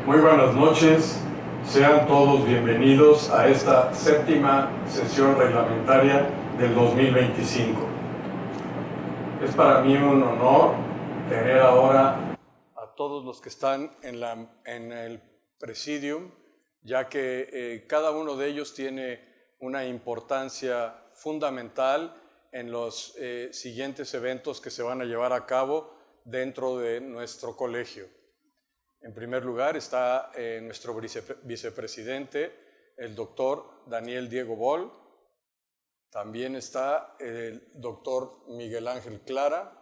Muy buenas noches, sean todos bienvenidos a esta séptima sesión reglamentaria del 2025. Es para mí un honor tener ahora a todos los que están en el Presidium, ya que cada uno de ellos tiene una importancia fundamental en los siguientes eventos que se van a llevar a cabo dentro de nuestro colegio. En primer lugar está nuestro vicepresidente, el doctor Daniel Diego Boll. También está el doctor Miguel Ángel Clara.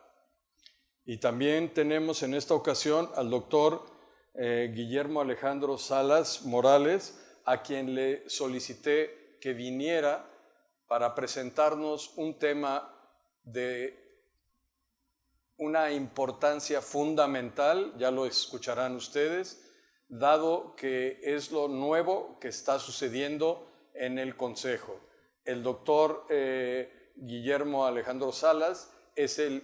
Y también tenemos en esta ocasión al doctor Guillermo Alejandro Salas Morales, a quien le solicité que viniera para presentarnos un tema de una importancia fundamental, ya lo escucharán ustedes, dado que es lo nuevo que está sucediendo en el Consejo. El doctor Guillermo Alejandro Salas es el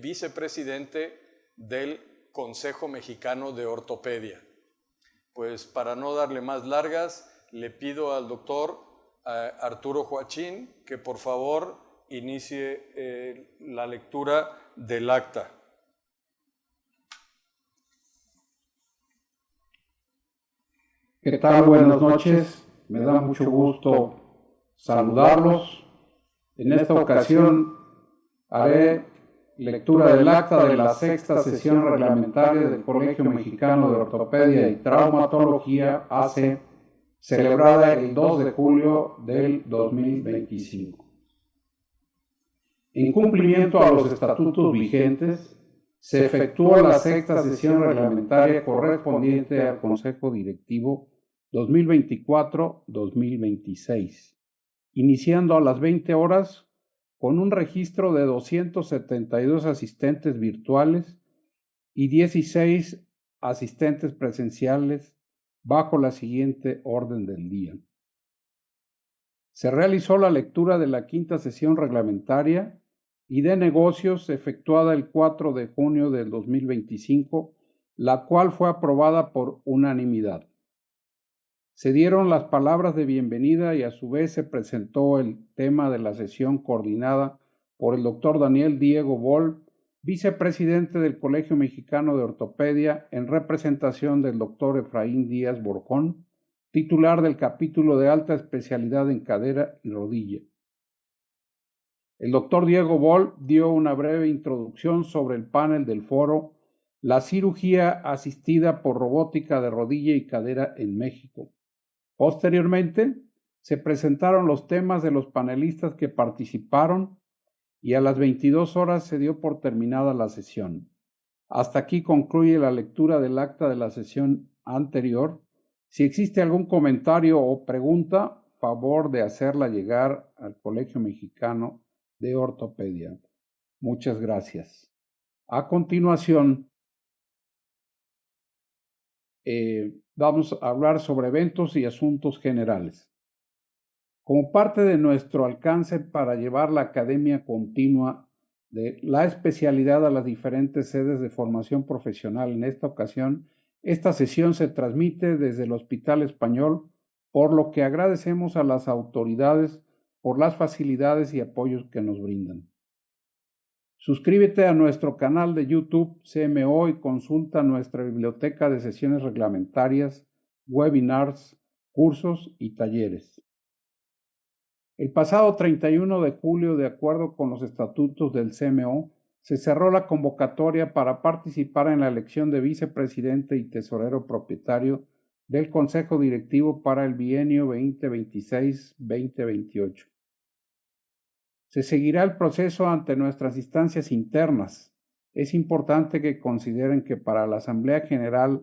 vicepresidente del Consejo Mexicano de Ortopedia. Pues para no darle más largas, le pido al doctor Arturo Joachín que por favor inicie la lectura del acta. ¿Qué tal? Buenas noches. Me da mucho gusto saludarlos. En esta ocasión haré lectura del acta de la sexta sesión reglamentaria del Colegio Mexicano de Ortopedia y Traumatología AC, celebrada el 2 de julio del 2025. En cumplimiento a los estatutos vigentes, se efectuó la sexta sesión reglamentaria correspondiente al Consejo Directivo 2024-2026, iniciando a las 20 horas con un registro de 272 asistentes virtuales y 16 asistentes presenciales bajo la siguiente orden del día. Se realizó la lectura de la quinta sesión reglamentaria y de negocios efectuada el 4 de junio del 2025, la cual fue aprobada por unanimidad. Se dieron las palabras de bienvenida y a su vez se presentó el tema de la sesión coordinada por el doctor Daniel Diego Boll, vicepresidente del Colegio Mexicano de Ortopedia, en representación del doctor Efraín Díaz Borjón, titular del capítulo de alta especialidad en cadera y rodilla. El doctor Diego Boll dio una breve introducción sobre el panel del foro La cirugía asistida por robótica de rodilla y cadera en México. Posteriormente, se presentaron los temas de los panelistas que participaron y a las 22 horas se dio por terminada la sesión. Hasta aquí concluye la lectura del acta de la sesión anterior. Si existe algún comentario o pregunta, favor de hacerla llegar al Colegio Mexicano de Ortopedia. Muchas gracias. A continuación, vamos a hablar sobre eventos y asuntos generales. Como parte de nuestro alcance para llevar la academia continua de la especialidad a las diferentes sedes de formación profesional, en esta ocasión, esta sesión se transmite desde el Hospital Español, por lo que agradecemos a las autoridades por las facilidades y apoyos que nos brindan. Suscríbete a nuestro canal de YouTube CMO y consulta nuestra biblioteca de sesiones reglamentarias, webinars, cursos y talleres. El pasado 31 de julio, de acuerdo con los estatutos del CMO, se cerró la convocatoria para participar en la elección de vicepresidente y tesorero propietario del Consejo Directivo para el bienio 2026-2028. Se seguirá el proceso ante nuestras instancias internas. Es importante que consideren que para la Asamblea General,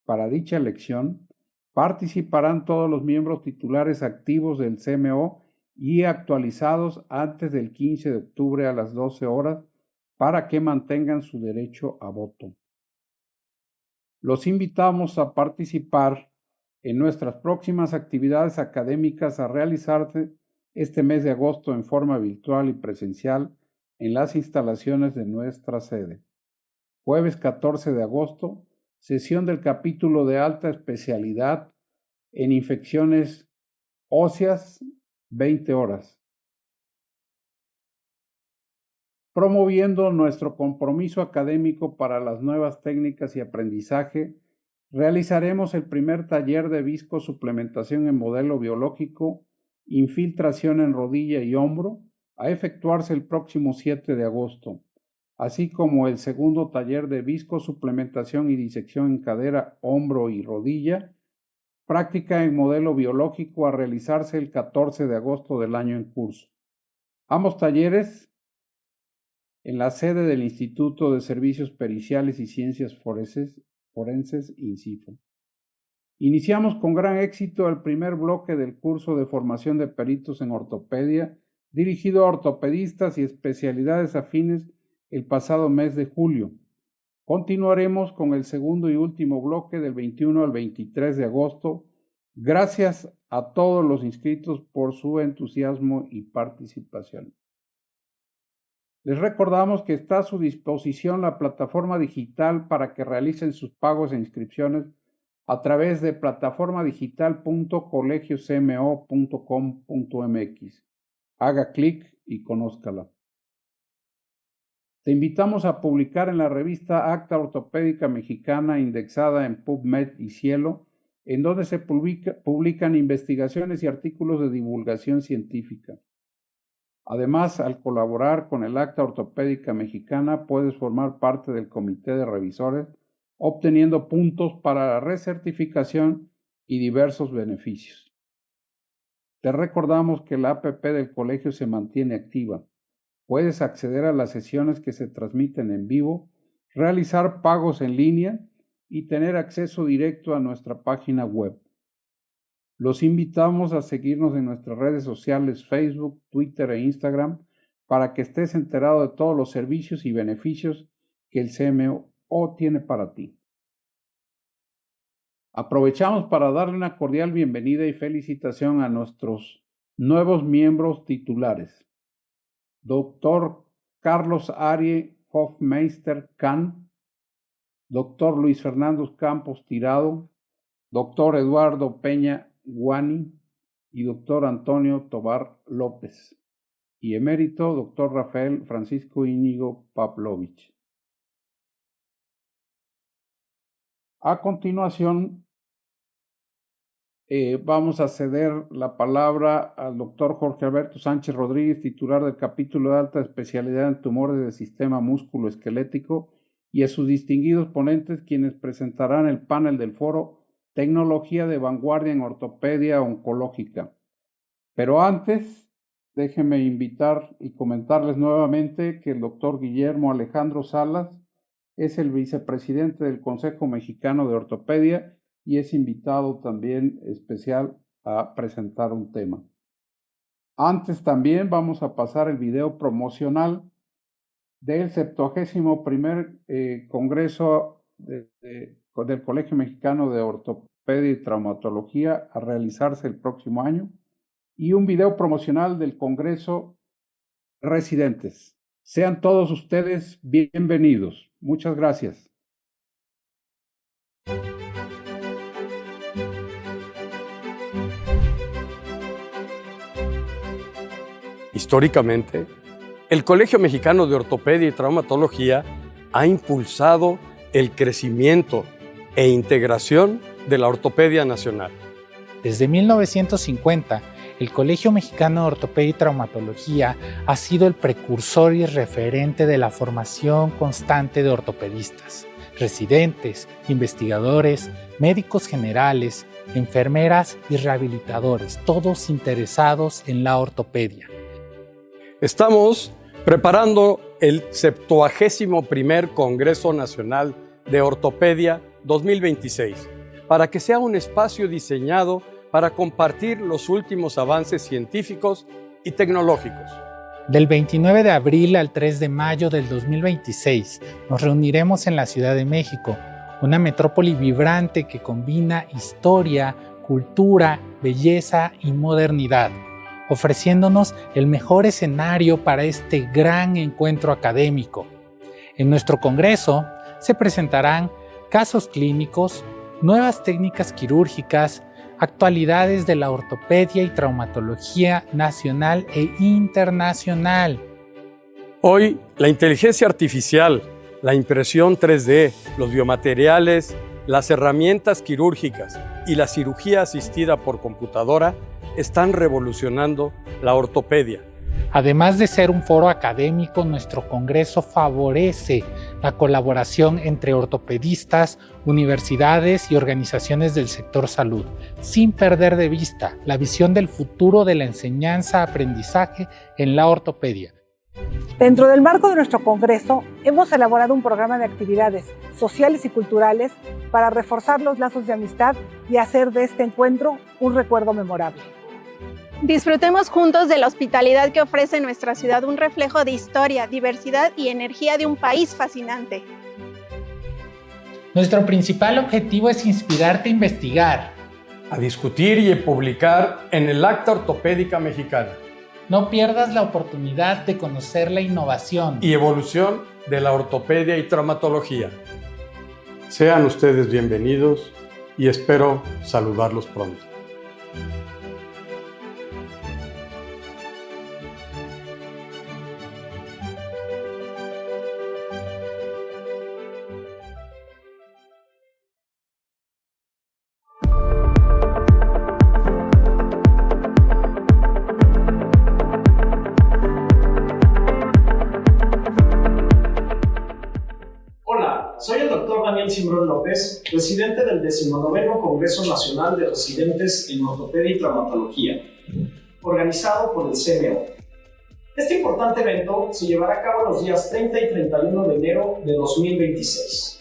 para dicha elección, participarán todos los miembros titulares activos del CMO y actualizados antes del 15 de octubre a las 12 horas para que mantengan su derecho a voto. Los invitamos a participar en nuestras próximas actividades académicas a realizarse este mes de agosto en forma virtual y presencial en las instalaciones de nuestra sede. Jueves 14 de agosto, sesión del capítulo de alta especialidad en infecciones óseas, 20 horas. Promoviendo nuestro compromiso académico para las nuevas técnicas y aprendizaje, realizaremos el primer taller de viscosuplementación en modelo biológico, infiltración en rodilla y hombro, a efectuarse el próximo 7 de agosto, así como el segundo taller de viscosuplementación y disección en cadera, hombro y rodilla, práctica en modelo biológico, a realizarse el 14 de agosto del año en curso. Ambos talleres en la sede del Instituto de Servicios Periciales y Ciencias Forenses, INCIFO. Iniciamos con gran éxito el primer bloque del curso de formación de peritos en ortopedia, dirigido a ortopedistas y especialidades afines el pasado mes de julio. Continuaremos con el segundo y último bloque del 21 al 23 de agosto. Gracias a todos los inscritos por su entusiasmo y participación. Les recordamos que está a su disposición la plataforma digital para que realicen sus pagos e inscripciones a través de plataformadigital.colegiocmo.com.mx. Haga clic y conózcala. Te invitamos a publicar en la revista Acta Ortopédica Mexicana, indexada en PubMed y Cielo, en donde se publican investigaciones y artículos de divulgación científica. Además, al colaborar con el Acta Ortopédica Mexicana, puedes formar parte del comité de revisores, obteniendo puntos para la recertificación y diversos beneficios. Te recordamos que la APP del colegio se mantiene activa. Puedes acceder a las sesiones que se transmiten en vivo, realizar pagos en línea y tener acceso directo a nuestra página web. Los invitamos a seguirnos en nuestras redes sociales Facebook, Twitter e Instagram para que estés enterado de todos los servicios y beneficios que el CMO tiene para ti. Aprovechamos para darle una cordial bienvenida y felicitación a nuestros nuevos miembros titulares. Dr. Carlos Arie Hofmeister Can, Dr. Luis Fernando Campos Tirado, Dr. Eduardo Peña Guani y Dr. Antonio Tobar López, y emérito Dr. Rafael Francisco Íñigo Pavlovich. A continuación, vamos a ceder la palabra al Dr. Jorge Alberto Sánchez Rodríguez, titular del capítulo de alta especialidad en tumores del sistema músculo-esquelético, y a sus distinguidos ponentes, quienes presentarán el panel del foro Tecnología de vanguardia en ortopedia oncológica. Pero antes, déjenme invitar y comentarles nuevamente que el doctor Guillermo Alejandro Salas es el vicepresidente del Consejo Mexicano de Ortopedia y es invitado también especial a presentar un tema. Antes también vamos a pasar el video promocional del 71º Congreso del Colegio Mexicano de Ortopedia y Traumatología, a realizarse el próximo año, y un video promocional del Congreso Residentes. Sean todos ustedes bienvenidos. Muchas gracias. Históricamente, el Colegio Mexicano de Ortopedia y Traumatología ha impulsado el crecimiento e integración de la ortopedia nacional. Desde 1950, el Colegio Mexicano de Ortopedia y Traumatología ha sido el precursor y referente de la formación constante de ortopedistas, residentes, investigadores, médicos generales, enfermeras y rehabilitadores, todos interesados en la ortopedia. Estamos preparando el 71º Congreso Nacional de Ortopedia 2026 para que sea un espacio diseñado para compartir los últimos avances científicos y tecnológicos. Del 29 de abril al 3 de mayo del 2026 nos reuniremos en la Ciudad de México, una metrópoli vibrante que combina historia, cultura, belleza y modernidad, ofreciéndonos el mejor escenario para este gran encuentro académico. En nuestro congreso se presentarán casos clínicos, nuevas técnicas quirúrgicas, actualidades de la ortopedia y traumatología nacional e internacional. Hoy, la inteligencia artificial, la impresión 3D, los biomateriales, las herramientas quirúrgicas y la cirugía asistida por computadora están revolucionando la ortopedia. Además de ser un foro académico, nuestro congreso favorece la colaboración entre ortopedistas, universidades y organizaciones del sector salud, sin perder de vista la visión del futuro de la enseñanza-aprendizaje en la ortopedia. Dentro del marco de nuestro congreso, hemos elaborado un programa de actividades sociales y culturales para reforzar los lazos de amistad y hacer de este encuentro un recuerdo memorable. Disfrutemos juntos de la hospitalidad que ofrece nuestra ciudad, un reflejo de historia, diversidad y energía de un país fascinante. Nuestro principal objetivo es inspirarte a investigar, A discutir y publicar en el Acta Ortopédica Mexicana no pierdas la oportunidad de conocer la innovación y evolución de la ortopedia y traumatología. Sean ustedes bienvenidos y espero saludarlos pronto. Soy el Dr. Daniel Simbrón López, presidente del 19º Congreso Nacional de Residentes en Ortopedia y Traumatología, organizado por el CMO. Este importante evento se llevará a cabo los días 30 y 31 de enero de 2026.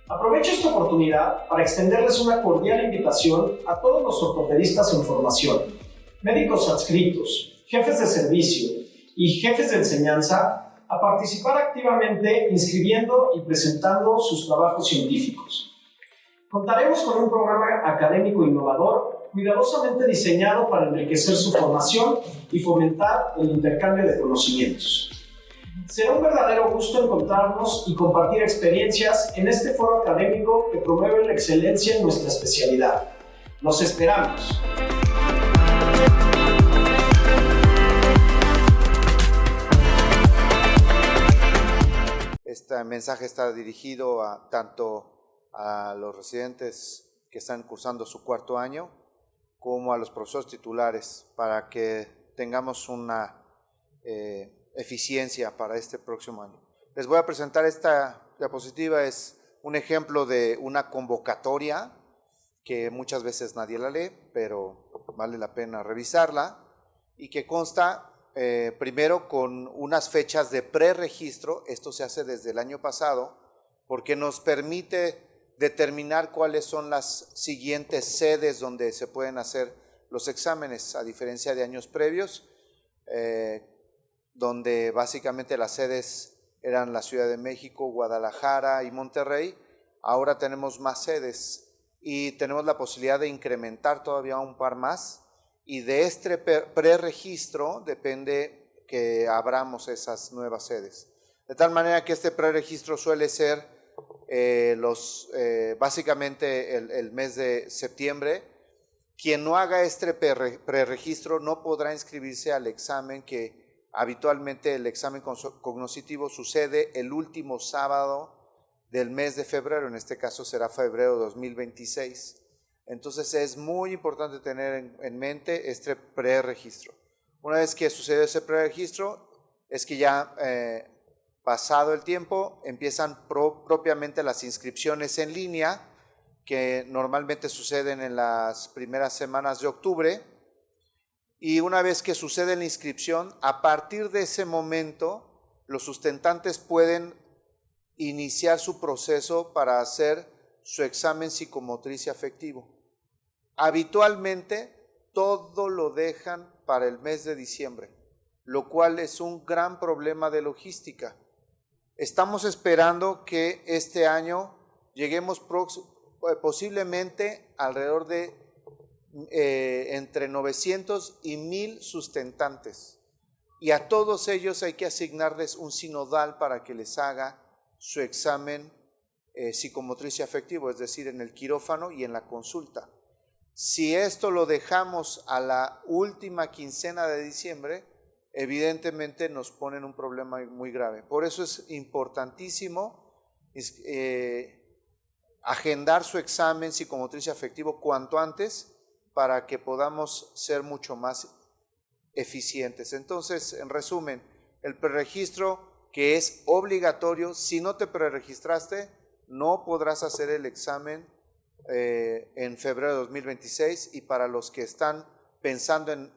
Aprovecho esta oportunidad para extenderles una cordial invitación a todos los ortopedistas en formación, médicos adscritos, jefes de servicio y jefes de enseñanza a participar activamente inscribiendo y presentando sus trabajos científicos. Contaremos con un programa académico innovador, cuidadosamente diseñado para enriquecer su formación y fomentar el intercambio de conocimientos. Será un verdadero gusto encontrarnos y compartir experiencias en este foro académico que promueve la excelencia en nuestra especialidad. ¡Los esperamos! Este mensaje está dirigido tanto a los residentes que están cursando su cuarto año como a los profesores titulares para que tengamos una eficiencia para este próximo año. Les voy a presentar esta diapositiva, es un ejemplo de una convocatoria que muchas veces nadie la lee, pero vale la pena revisarla y que consta primero con unas fechas de preregistro. Esto se hace desde el año pasado porque nos permite determinar cuáles son las siguientes sedes donde se pueden hacer los exámenes, a diferencia de años previos, donde básicamente las sedes eran la Ciudad de México, Guadalajara y Monterrey. Ahora tenemos más sedes y tenemos la posibilidad de incrementar todavía un par más. Y de este preregistro depende que abramos esas nuevas sedes. De tal manera que este preregistro suele ser básicamente el mes de septiembre. Quien no haga este preregistro no podrá inscribirse al examen que habitualmente el examen cognoscitivo sucede el último sábado del mes de febrero, en este caso será febrero 2026. Entonces es muy importante tener en mente este preregistro. Una vez que sucede ese preregistro, es que ya pasado el tiempo empiezan propiamente las inscripciones en línea, que normalmente suceden en las primeras semanas de octubre. Y una vez que sucede la inscripción, a partir de ese momento, los sustentantes pueden iniciar su proceso para hacer su examen psicomotriz y afectivo. Habitualmente todo lo dejan para el mes de diciembre, lo cual es un gran problema de logística. Estamos esperando que este año lleguemos posiblemente alrededor de entre 900 y 1000 sustentantes, y a todos ellos hay que asignarles un sinodal para que les haga su examen psicomotriz y afectivo, es decir, en el quirófano y en la consulta. Si esto lo dejamos a la última quincena de diciembre, evidentemente nos pone en un problema muy grave. Por eso es importantísimo agendar su examen psicomotriz y afectivo cuanto antes para que podamos ser mucho más eficientes. Entonces, en resumen, el preregistro, que es obligatorio, si no te preregistraste, no podrás hacer el examen en febrero de 2026, y para los que están pensando en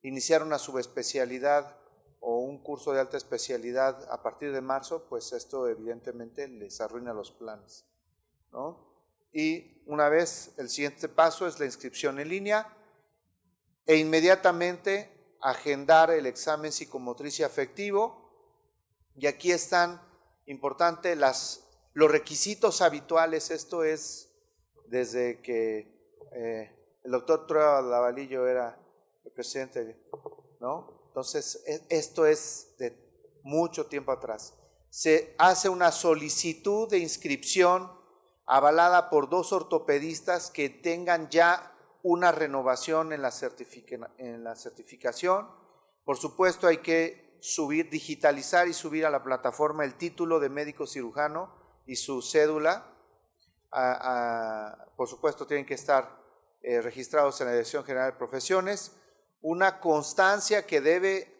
iniciar una subespecialidad o un curso de alta especialidad a partir de marzo, pues esto evidentemente les arruina los planes, ¿no? Y una vez, el siguiente paso es la inscripción en línea e inmediatamente agendar el examen psicomotriz y afectivo. Y aquí están importantes los requisitos habituales. Esto es desde que el doctor Trueba Lavalillo era el presidente, ¿no? Entonces, esto es de mucho tiempo atrás. Se hace una solicitud de inscripción avalada por 2 ortopedistas que tengan ya una renovación en la certificación. Por supuesto, hay que digitalizar y subir a la plataforma el título de médico cirujano y su cédula. Por supuesto, tienen que estar registrados en la Dirección General de Profesiones. Una constancia que debe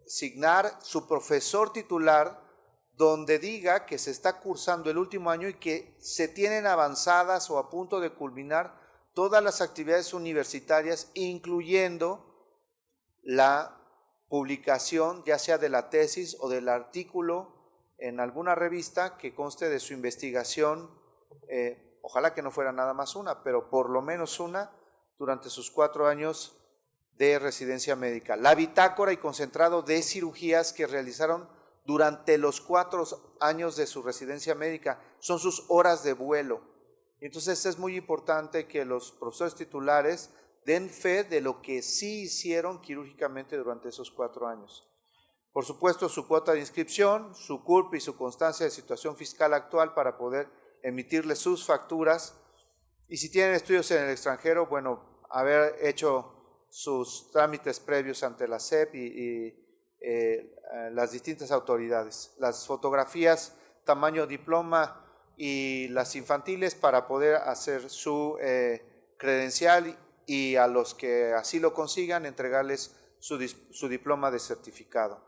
signar su profesor titular, donde diga que se está cursando el último año y que se tienen avanzadas o a punto de culminar todas las actividades universitarias, incluyendo la publicación ya sea de la tesis o del artículo en alguna revista que conste de su investigación, ojalá que no fuera nada más una, pero por lo menos una durante sus 4 años de residencia médica. La bitácora y concentrado de cirugías que realizaron durante los 4 años de su residencia médica son sus horas de vuelo. Entonces es muy importante que los profesores titulares den fe de lo que sí hicieron quirúrgicamente durante esos 4 años. Por supuesto, su cuota de inscripción, su CURP y su constancia de situación fiscal actual para poder emitirle sus facturas. Y si tienen estudios en el extranjero, bueno, haber hecho sus trámites previos ante la SEP y las distintas autoridades. Las fotografías tamaño diploma y las infantiles para poder hacer su credencial, y a los que así lo consigan entregarles su diploma de certificado.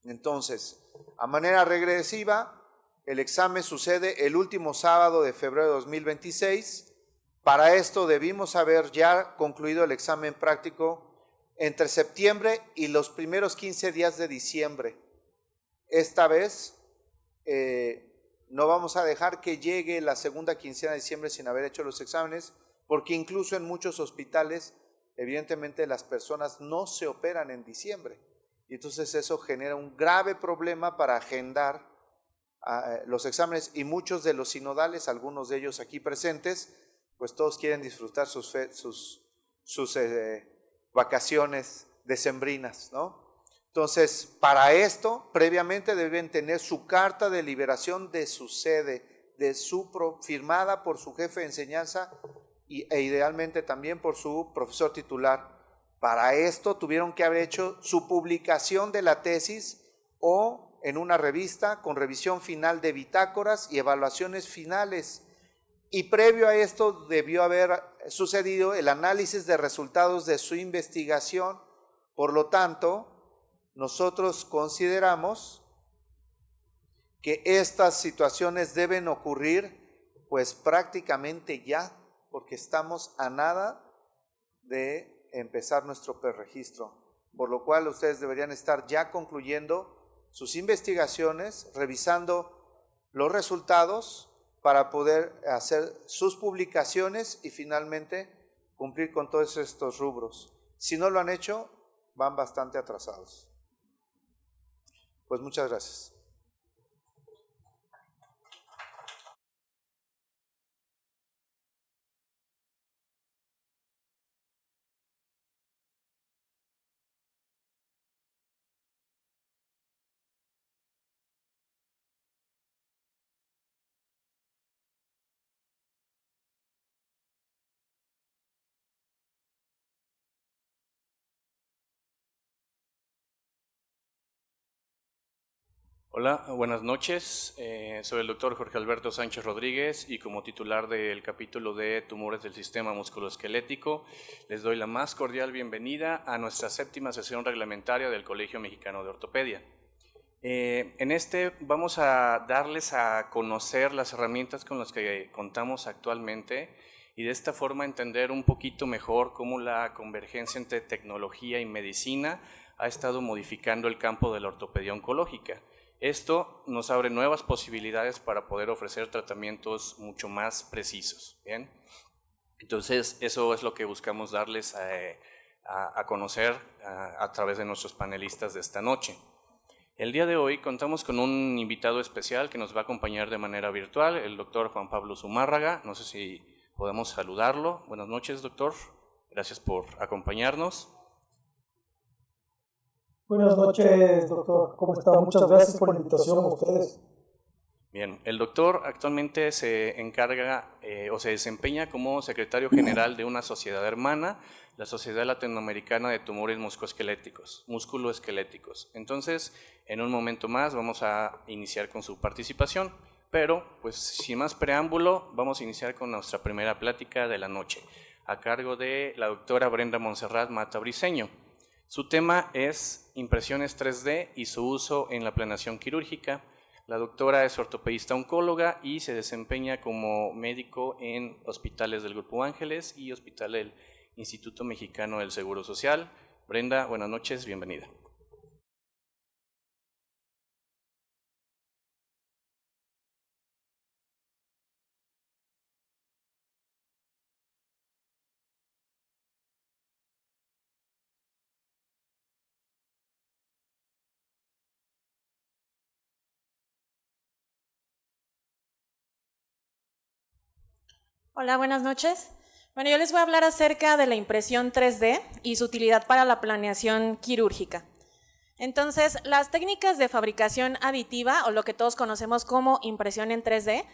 Entonces, a manera regresiva, el examen sucede el último sábado de febrero de 2026. Para esto debimos haber ya concluido el examen práctico entre septiembre y los primeros 15 días de diciembre. Esta vez no vamos a dejar que llegue la segunda quincena de diciembre sin haber hecho los exámenes, porque incluso en muchos hospitales, evidentemente las personas no se operan en diciembre. Y entonces eso genera un grave problema para agendar los exámenes, y muchos de los sinodales, algunos de ellos aquí presentes, pues todos quieren disfrutar sus vacaciones decembrinas, ¿no? Entonces, para esto, previamente deben tener su carta de liberación de su sede, firmada por su jefe de enseñanza e idealmente también por su profesor titular. Para esto tuvieron que haber hecho su publicación de la tesis o en una revista con revisión final de bitácoras y evaluaciones finales. Y previo a esto debió haber sucedido el análisis de resultados de su investigación. Por lo tanto, nosotros consideramos que estas situaciones deben ocurrir pues prácticamente ya, porque estamos a nada de empezar nuestro preregistro, por lo cual ustedes deberían estar ya concluyendo sus investigaciones, revisando los resultados para poder hacer sus publicaciones y finalmente cumplir con todos estos rubros. Si no lo han hecho, van bastante atrasados. Pues muchas gracias. Hola, buenas noches. Soy el doctor Jorge Alberto Sánchez Rodríguez y como titular del capítulo de tumores del sistema musculoesquelético, les doy la más cordial bienvenida a nuestra 7ª sesión reglamentaria del Colegio Mexicano de Ortopedia. En este vamos a darles a conocer las herramientas con las que contamos actualmente y de esta forma entender un poquito mejor cómo la convergencia entre tecnología y medicina ha estado modificando el campo de la ortopedia oncológica. Esto nos abre nuevas posibilidades para poder ofrecer tratamientos mucho más precisos. ¿Bien? Entonces, eso es lo que buscamos darles a conocer a través de nuestros panelistas de esta noche. El día de hoy contamos con un invitado especial que nos va a acompañar de manera virtual, el doctor Juan Pablo Zumárraga. No sé si podemos saludarlo. Buenas noches, doctor. Gracias por acompañarnos. Buenas noches, doctor. ¿Cómo está? Muchas gracias por la invitación a ustedes. Bien, el doctor actualmente se encarga o se desempeña como secretario general de una sociedad hermana, la Sociedad Latinoamericana de Tumores Musculoesqueléticos. Entonces, en un momento más vamos a iniciar con su participación, pero pues sin más preámbulo, vamos a iniciar con nuestra primera plática de la noche, a cargo de la doctora Brenda Montserrat Mata Briceño. Su tema es impresiones 3D y su uso en la planeación quirúrgica. La doctora es ortopedista oncóloga y se desempeña como médico en hospitales del Grupo Ángeles y Hospital del Instituto Mexicano del Seguro Social. Brenda, buenas noches, bienvenida. Hola, buenas noches. Bueno, yo les voy a hablar acerca de la impresión 3D y su utilidad para la planeación quirúrgica. Entonces, las técnicas de fabricación aditiva, o lo que todos conocemos como impresión en 3D,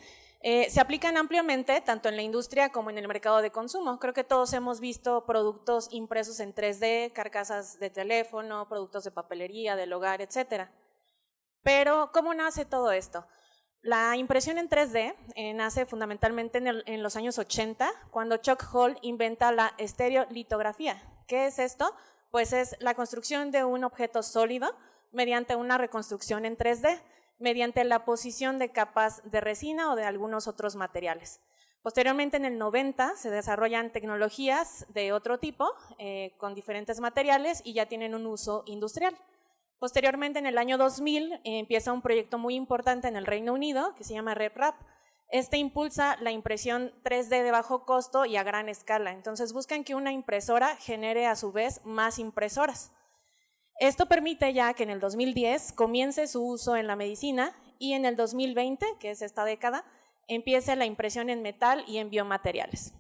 se aplican ampliamente tanto en la industria como en el mercado de consumo. Creo que todos hemos visto productos impresos en 3D, carcasas de teléfono, productos de papelería, del hogar, etc. Pero, ¿cómo nace todo esto? La impresión en 3D nace fundamentalmente en los años 80, cuando Chuck Hull inventa la estereolitografía. ¿Qué es esto? Pues es la construcción de un objeto sólido mediante una reconstrucción en 3D, mediante la posición de capas de resina o de algunos otros materiales. Posteriormente, en el 90, se desarrollan tecnologías de otro tipo, con diferentes materiales y ya tienen un uso industrial. Posteriormente, en el año 2000, empieza un proyecto muy importante en el Reino Unido que se llama RepRap. Este impulsa la impresión 3D de bajo costo y a gran escala. Entonces buscan que una impresora genere a su vez más impresoras. Esto permite ya que en el 2010 comience su uso en la medicina y en el 2020, que es esta década, empiece la impresión en metal y en biomateriales.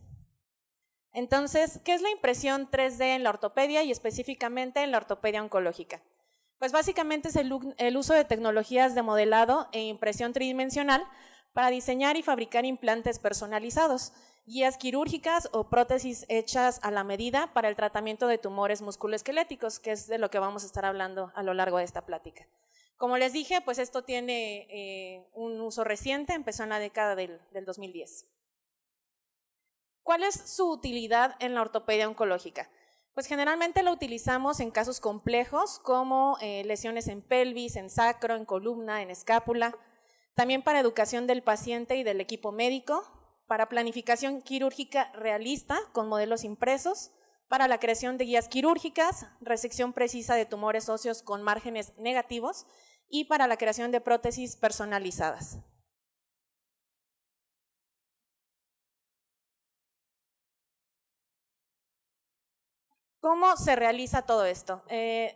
Entonces, ¿qué es la impresión 3D en la ortopedia y específicamente en la ortopedia oncológica? Pues básicamente es el uso de tecnologías de modelado e impresión tridimensional para diseñar y fabricar implantes personalizados, guías quirúrgicas o prótesis hechas a la medida para el tratamiento de tumores musculoesqueléticos, que es de lo que vamos a estar hablando a lo largo de esta plática. Como les dije, pues esto tiene un uso reciente, empezó en la década del 2010. ¿Cuál es su utilidad en la ortopedia oncológica? Pues generalmente lo utilizamos en casos complejos como lesiones en pelvis, en sacro, en columna, en escápula, también para educación del paciente y del equipo médico, para planificación quirúrgica realista con modelos impresos, para la creación de guías quirúrgicas, resección precisa de tumores óseos con márgenes negativos y para la creación de prótesis personalizadas. ¿Cómo se realiza todo esto?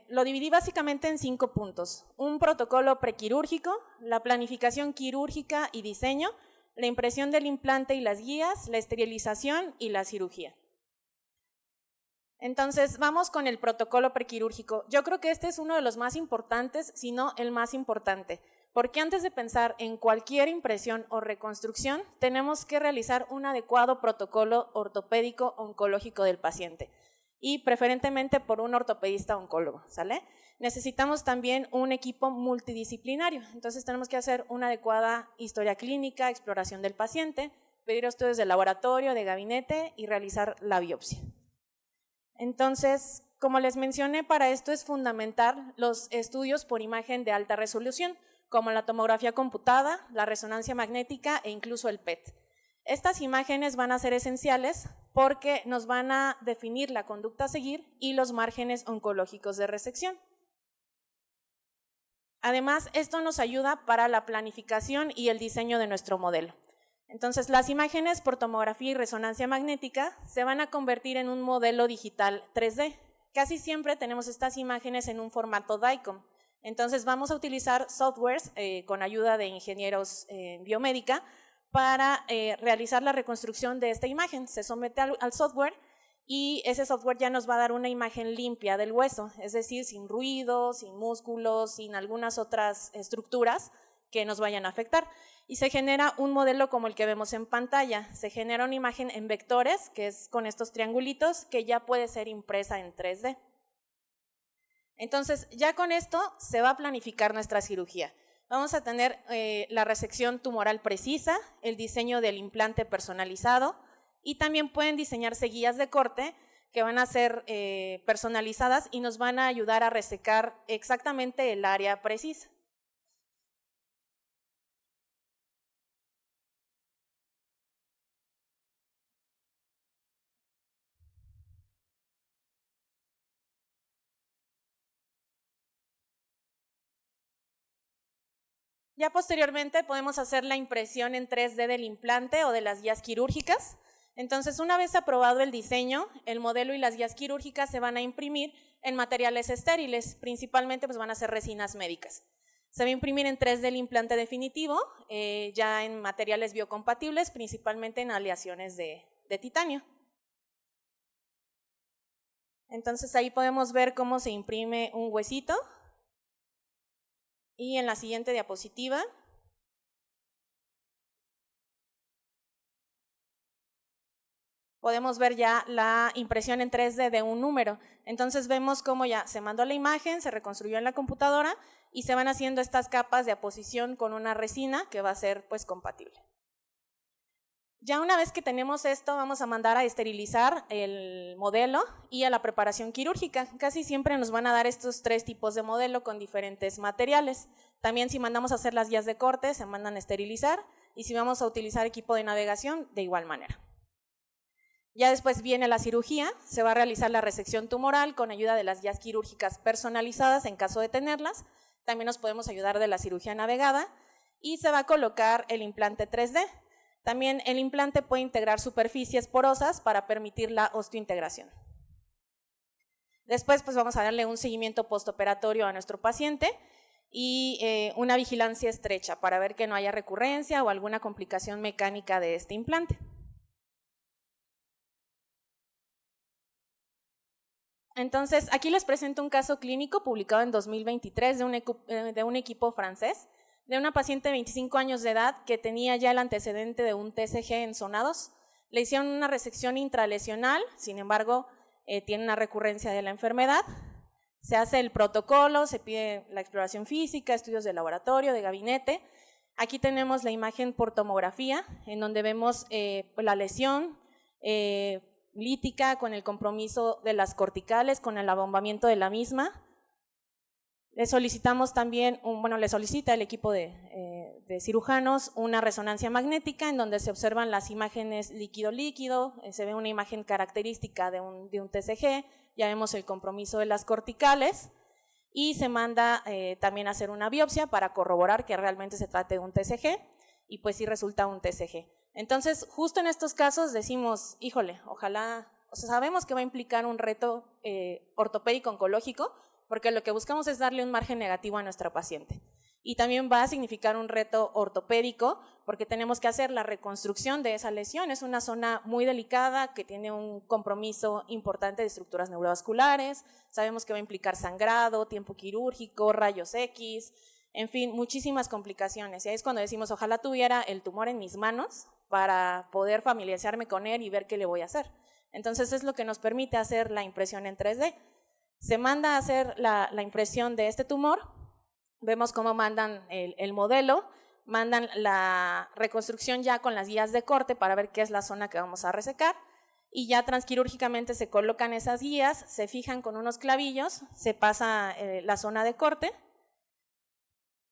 Lo dividí básicamente en 5 puntos. Un protocolo prequirúrgico, la planificación quirúrgica y diseño, la impresión del implante y las guías, la esterilización y la cirugía. Entonces, vamos con el protocolo prequirúrgico. Yo creo que este es uno de los más importantes, si no el más importante, porque antes de pensar en cualquier impresión o reconstrucción, tenemos que realizar un adecuado protocolo ortopédico oncológico del paciente, y preferentemente por un ortopedista oncólogo, ¿sale? necesitamos también un equipo multidisciplinario. Entonces tenemos que hacer una adecuada historia clínica, exploración del paciente, pedir estudios de laboratorio, de gabinete y realizar la biopsia. Entonces, como les mencioné, para esto es fundamental los estudios por imagen de alta resolución, como la tomografía computada, la resonancia magnética e incluso el PET. Estas imágenes van a ser esenciales porque nos van a definir la conducta a seguir y los márgenes oncológicos de resección. Además, esto nos ayuda para la planificación y el diseño de nuestro modelo. Entonces, las imágenes por tomografía y resonancia magnética se van a convertir en un modelo digital 3D. Casi siempre tenemos estas imágenes en un formato DICOM. Entonces, vamos a utilizar softwares con ayuda de ingenieros en biomédica para realizar la reconstrucción de esta imagen. Se somete al software y ese software ya nos va a dar una imagen limpia del hueso, es decir, sin ruido, sin músculos, sin algunas otras estructuras que nos vayan a afectar. Y se genera un modelo como el que vemos en pantalla. Se genera una imagen en vectores, que es con estos triangulitos, que ya puede ser impresa en 3D. Entonces, ya con esto se va a planificar nuestra cirugía. Vamos a tener la resección tumoral precisa, el diseño del implante personalizado, y también pueden diseñarse guías de corte que van a ser personalizadas y nos van a ayudar a resecar exactamente el área precisa. Ya posteriormente podemos hacer la impresión en 3D del implante o de las guías quirúrgicas. Entonces, una vez aprobado el diseño, el modelo y las guías quirúrgicas se van a imprimir en materiales estériles, principalmente pues van a ser resinas médicas. Se va a imprimir en 3D el implante definitivo, ya en materiales biocompatibles, principalmente en aleaciones de titanio. Entonces, ahí podemos ver cómo se imprime un huesito. Y en la siguiente diapositiva podemos ver ya la impresión en 3D de un número. Entonces vemos cómo ya se mandó la imagen, se reconstruyó en la computadora y se van haciendo estas capas de aposición con una resina que va a ser pues compatible. Ya una vez que tenemos esto, vamos a mandar a esterilizar el modelo y a la preparación quirúrgica. Casi siempre nos van a dar estos 3 tipos de modelo con diferentes materiales. También si mandamos a hacer las guías de corte, se mandan a esterilizar, y si vamos a utilizar equipo de navegación, de igual manera. Ya después viene la cirugía, se va a realizar la resección tumoral con ayuda de las guías quirúrgicas personalizadas en caso de tenerlas. También nos podemos ayudar de la cirugía navegada y se va a colocar el implante 3D. También el implante puede integrar superficies porosas para permitir la osteointegración. Después pues vamos a darle un seguimiento postoperatorio a nuestro paciente y una vigilancia estrecha para ver que no haya recurrencia o alguna complicación mecánica de este implante. Entonces, aquí les presento un caso clínico publicado en 2023 de un equipo francés, de una paciente de 25 años de edad que tenía ya el antecedente de un TCG en zona 2. Le hicieron una resección intralesional, sin embargo, tiene una recurrencia de la enfermedad. Se hace el protocolo, se pide la exploración física, estudios de laboratorio, de gabinete. Aquí tenemos la imagen por tomografía, en donde vemos la lesión lítica con el compromiso de las corticales, con el abombamiento de la misma. Le solicitamos también, le solicita el equipo de cirujanos una resonancia magnética en donde se observan las imágenes líquido-líquido, se ve una imagen característica de un TCG, ya vemos el compromiso de las corticales y se manda también a hacer una biopsia para corroborar que realmente se trate de un TCG y pues sí resulta un TCG. Entonces, justo en estos casos decimos, híjole, ojalá, sabemos que va a implicar un reto ortopédico oncológico, porque lo que buscamos es darle un margen negativo a nuestra paciente. Y también va a significar un reto ortopédico, porque tenemos que hacer la reconstrucción de esa lesión. Es una zona muy delicada que tiene un compromiso importante de estructuras neurovasculares. Sabemos que va a implicar sangrado, tiempo quirúrgico, rayos X, en fin, muchísimas complicaciones. Y ahí es cuando decimos, ojalá tuviera el tumor en mis manos para poder familiarizarme con él y ver qué le voy a hacer. Entonces es lo que nos permite hacer la impresión en 3D. Se manda a hacer la impresión de este tumor, vemos cómo mandan el modelo, mandan la reconstrucción ya con las guías de corte para ver qué es la zona que vamos a resecar, y ya transquirúrgicamente se colocan esas guías, se fijan con unos clavillos, se pasa la zona de corte.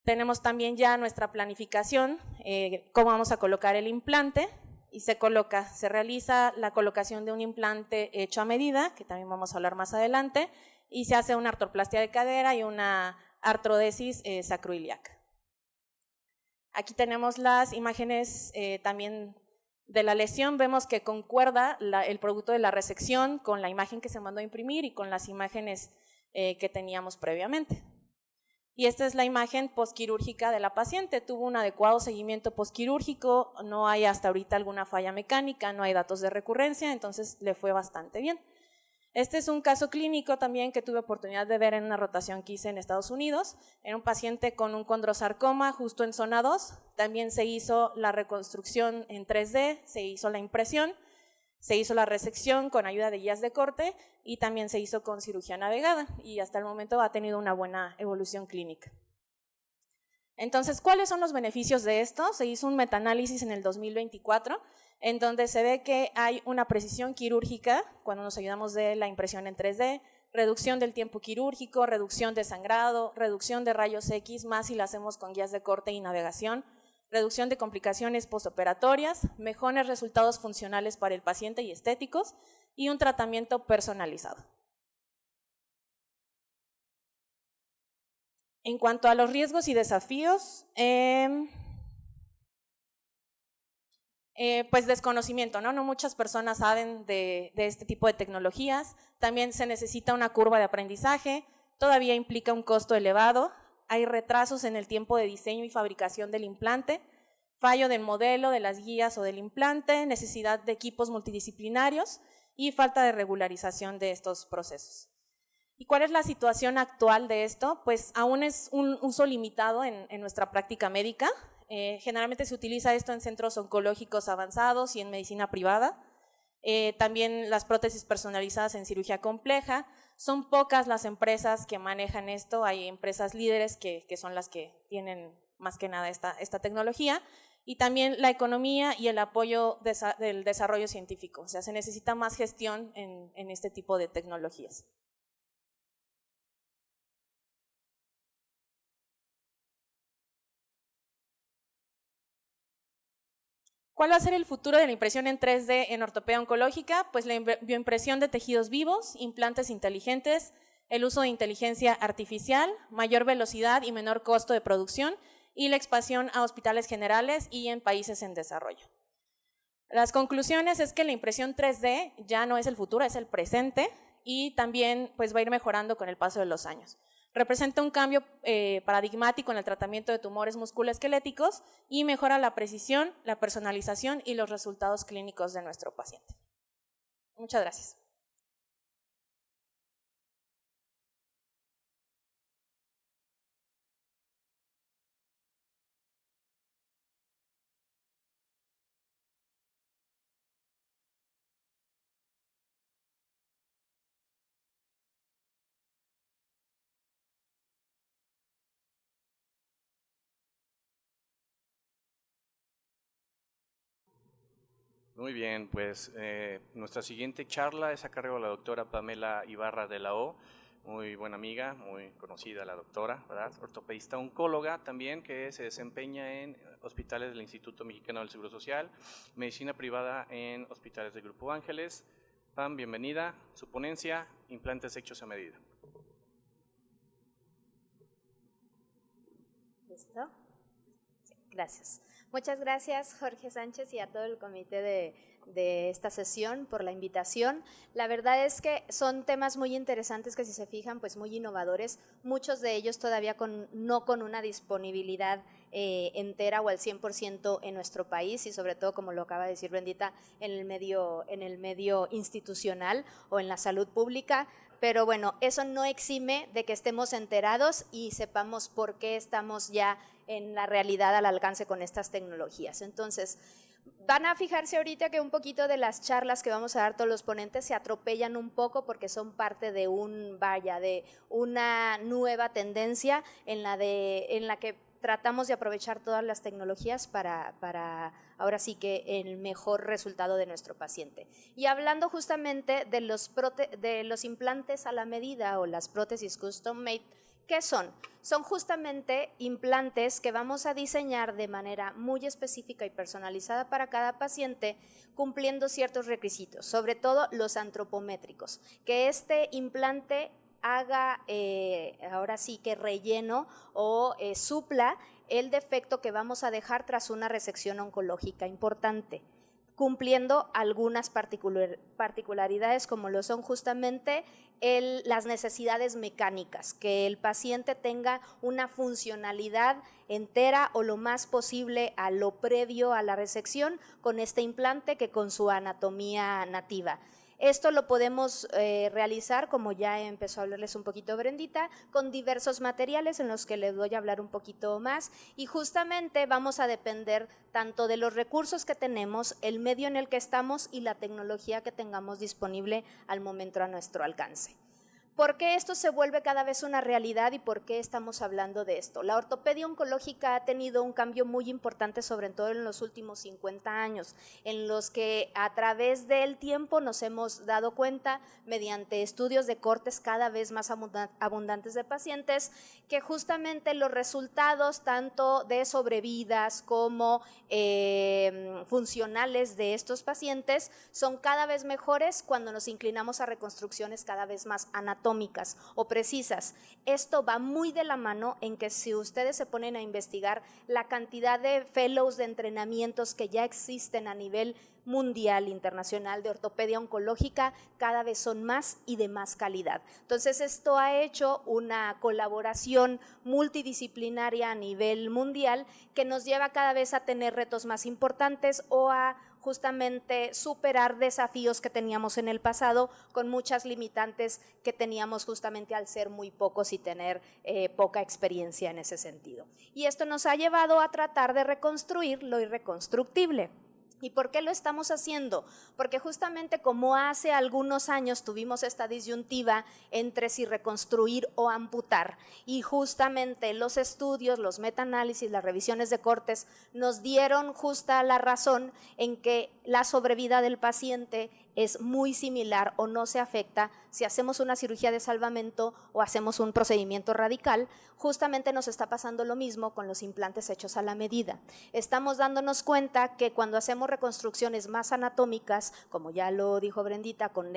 Tenemos también ya nuestra planificación, cómo vamos a colocar el implante, y se realiza la colocación de un implante hecho a medida, que también vamos a hablar más adelante, y se hace una artroplastia de cadera y una artrodesis sacroiliaca. Aquí tenemos las imágenes también de la lesión, vemos que concuerda el producto de la resección con la imagen que se mandó a imprimir y con las imágenes que teníamos previamente. Y esta es la imagen postquirúrgica de la paciente, tuvo un adecuado seguimiento postquirúrgico, no hay hasta ahorita alguna falla mecánica, no hay datos de recurrencia, entonces le fue bastante bien. Este es un caso clínico también que tuve oportunidad de ver en una rotación que hice en Estados Unidos. Era un paciente con un condrosarcoma justo en zona 2. También se hizo la reconstrucción en 3D, se hizo la impresión, se hizo la resección con ayuda de guías de corte y también se hizo con cirugía navegada y hasta el momento ha tenido una buena evolución clínica. Entonces, ¿cuáles son los beneficios de esto? Se hizo un metaanálisis en el 2024 en donde se ve que hay una precisión quirúrgica cuando nos ayudamos de la impresión en 3D, reducción del tiempo quirúrgico, reducción de sangrado, reducción de rayos X, más si la hacemos con guías de corte y navegación, reducción de complicaciones postoperatorias, mejores resultados funcionales para el paciente y estéticos, y un tratamiento personalizado. En cuanto a los riesgos y desafíos, pues desconocimiento, ¿no? No muchas personas saben de este tipo de tecnologías, también se necesita una curva de aprendizaje, todavía implica un costo elevado, hay retrasos en el tiempo de diseño y fabricación del implante, fallo del modelo, de las guías o del implante, necesidad de equipos multidisciplinarios y falta de regularización de estos procesos. ¿Y cuál es la situación actual de esto? Pues aún es un uso limitado en nuestra práctica médica. Generalmente se utiliza esto en centros oncológicos avanzados y en medicina privada. También las prótesis personalizadas en cirugía compleja. Son pocas las empresas que manejan esto, hay empresas líderes que son las que tienen más que nada esta tecnología, y también la economía y el apoyo del desarrollo científico, o sea, se necesita más gestión en este tipo de tecnologías. ¿Cuál va a ser el futuro de la impresión en 3D en ortopedia oncológica? Pues la bioimpresión de tejidos vivos, implantes inteligentes, el uso de inteligencia artificial, mayor velocidad y menor costo de producción y la expansión a hospitales generales y en países en desarrollo. Las conclusiones es que la impresión 3D ya no es el futuro, es el presente y también pues, va a ir mejorando con el paso de los años. Representa un cambio paradigmático en el tratamiento de tumores musculoesqueléticos y mejora la precisión, la personalización y los resultados clínicos de nuestro paciente. Muchas gracias. Muy bien, pues nuestra siguiente charla es a cargo de la doctora Pamela Ibarra de la O, muy buena amiga, muy conocida la doctora, ¿verdad? Ortopedista oncóloga también, que se desempeña en hospitales del Instituto Mexicano del Seguro Social, medicina privada en hospitales del Grupo Ángeles. Pam, bienvenida. Su ponencia, implantes hechos a medida. ¿Listo? Sí, gracias. Muchas gracias, Jorge Sánchez, y a todo el comité de esta sesión por la invitación. La verdad es que son temas muy interesantes que, si se fijan, pues muy innovadores, muchos de ellos todavía no con una disponibilidad entera o al 100% en nuestro país, y sobre todo, como lo acaba de decir Bendita, en el medio institucional o en la salud pública. Pero bueno, eso no exime de que estemos enterados y sepamos por qué estamos ya en la realidad al alcance con estas tecnologías. Entonces, Van a fijarse ahorita que un poquito de las charlas que vamos a dar todos los ponentes se atropellan un poco porque son parte de de una nueva tendencia en la que tratamos de aprovechar todas las tecnologías para ahora sí que el mejor resultado de nuestro paciente. Y hablando justamente de los implantes a la medida o las prótesis custom made, ¿qué son? Son justamente implantes que vamos a diseñar de manera muy específica y personalizada para cada paciente, cumpliendo ciertos requisitos, sobre todo los antropométricos, que este implante haga ahora sí que relleno o supla el defecto que vamos a dejar tras una resección oncológica importante, cumpliendo algunas particularidades como lo son justamente las necesidades mecánicas, que el paciente tenga una funcionalidad entera o lo más posible a lo previo a la resección con este implante que con su anatomía nativa. Esto lo podemos realizar, como ya empezó a hablarles un poquito Brendita, con diversos materiales en los que les voy a hablar un poquito más, y justamente vamos a depender tanto de los recursos que tenemos, el medio en el que estamos y la tecnología que tengamos disponible al momento a nuestro alcance. ¿Por qué esto se vuelve cada vez una realidad y por qué estamos hablando de esto? La ortopedia oncológica ha tenido un cambio muy importante, sobre todo en los últimos 50 años, en los que a través del tiempo nos hemos dado cuenta, mediante estudios de cortes cada vez más abundantes de pacientes, que justamente los resultados tanto de sobrevidas como funcionales de estos pacientes son cada vez mejores cuando nos inclinamos a reconstrucciones cada vez más anatómicas o precisas. Esto va muy de la mano en que si ustedes se ponen a investigar la cantidad de fellows de entrenamientos que ya existen a nivel mundial, internacional de ortopedia oncológica, cada vez son más y de más calidad. Entonces esto ha hecho una colaboración multidisciplinaria a nivel mundial que nos lleva cada vez a tener retos más importantes o a justamente superar desafíos que teníamos en el pasado con muchas limitantes que teníamos justamente al ser muy pocos y tener poca experiencia en ese sentido. Y esto nos ha llevado a tratar de reconstruir lo irreconstructible. ¿Y por qué lo estamos haciendo? Porque justamente como hace algunos años tuvimos esta disyuntiva entre si reconstruir o amputar, y justamente los estudios, los metaanálisis, las revisiones de cortes nos dieron justa la razón en que la sobrevida del paciente es muy similar o no se afecta si hacemos una cirugía de salvamento o hacemos un procedimiento radical. Justamente nos está pasando lo mismo con los implantes hechos a la medida. Estamos dándonos cuenta que cuando hacemos reconstrucciones más anatómicas, como ya lo dijo Brendita, con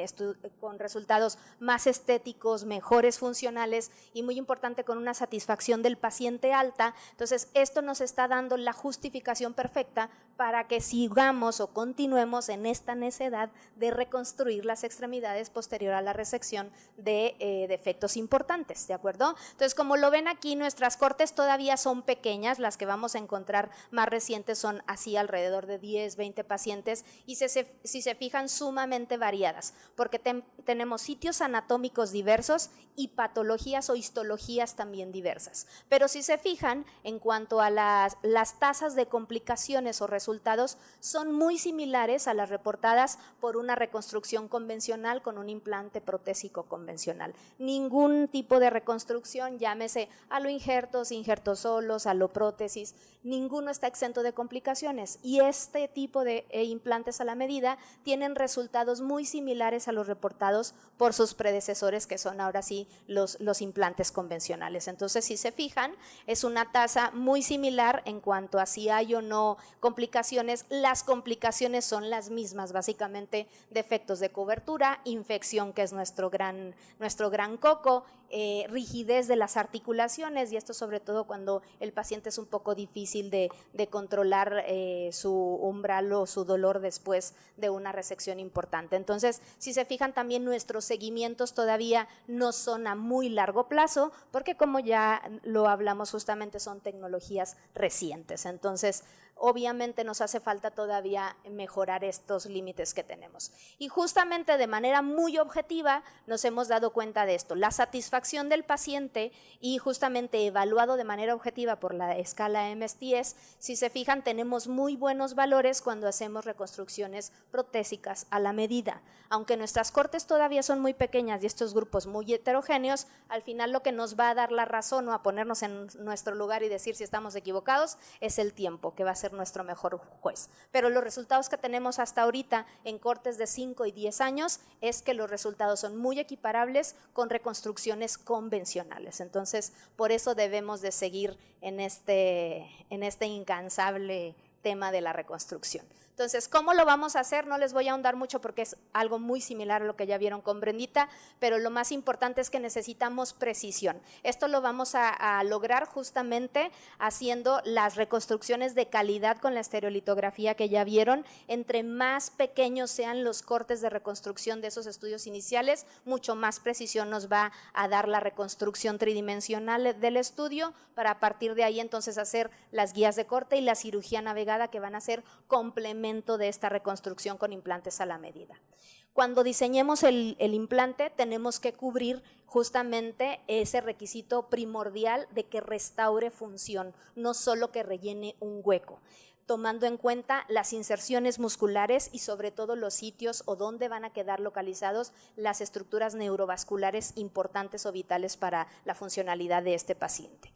resultados más estéticos, mejores funcionales y muy importante con una satisfacción del paciente alta, entonces esto nos está dando la justificación perfecta para que sigamos o continuemos en esta necedad de reconstruir las extremidades posterior a la resección de defectos importantes, ¿de acuerdo? Entonces, como lo ven aquí, nuestras cortes todavía son pequeñas, las que vamos a encontrar más recientes son así alrededor de 10, 20 pacientes y si se fijan sumamente variadas, porque tenemos sitios anatómicos diversos y patologías o histologías también diversas. Pero si se fijan, en cuanto a las tasas de complicaciones o resultados, son muy similares a las reportadas por una reconstrucción convencional con un implante protésico convencional. Ningún tipo de reconstrucción, llámese aloinjertos, injertos solos, aloprótesis, ninguno está exento de complicaciones, y este tipo de implantes a la medida tienen resultados muy similares a los reportados por sus predecesores, que son ahora sí los implantes convencionales. Entonces, si se fijan, es una tasa muy similar en cuanto a si hay o no complicaciones. Las complicaciones son las mismas, básicamente defectos de cobertura, infección, que es nuestro gran coco, rigidez de las articulaciones, y esto sobre todo cuando el paciente es un poco difícil de controlar su umbral o su dolor después de una resección importante. Entonces, si se fijan, también nuestros seguimientos todavía no son a muy largo plazo, porque como ya lo hablamos, justamente son tecnologías recientes. Entonces, obviamente nos hace falta todavía mejorar estos límites que tenemos. Y justamente de manera muy objetiva nos hemos dado cuenta de esto. La satisfacción del paciente, y justamente evaluado de manera objetiva por la escala MSTS, si se fijan, tenemos muy buenos valores cuando hacemos reconstrucciones protésicas a la medida. Aunque nuestras cortes todavía son muy pequeñas y estos grupos muy heterogéneos, al final lo que nos va a dar la razón o a ponernos en nuestro lugar y decir si estamos equivocados es el tiempo, que va a ser nuestro mejor juez. Pero los resultados que tenemos hasta ahorita en cortes de 5 y 10 años es que los resultados son muy equiparables con reconstrucciones convencionales. Entonces, por eso debemos de seguir en este incansable tema de la reconstrucción. Entonces, ¿cómo lo vamos a hacer? No les voy a ahondar mucho porque es algo muy similar a lo que ya vieron con Brendita, pero lo más importante es que necesitamos precisión. Esto lo vamos a lograr justamente haciendo las reconstrucciones de calidad con la estereolitografía que ya vieron. Entre más pequeños sean los cortes de reconstrucción de esos estudios iniciales, mucho más precisión nos va a dar la reconstrucción tridimensional del estudio, para a partir de ahí entonces hacer las guías de corte y la cirugía navegada, que van a ser complementos de esta reconstrucción con implantes a la medida. Cuando diseñemos el implante, tenemos que cubrir justamente ese requisito primordial de que restaure función, no solo que rellene un hueco, tomando en cuenta las inserciones musculares y sobre todo los sitios o dónde van a quedar localizados las estructuras neurovasculares importantes o vitales para la funcionalidad de este paciente.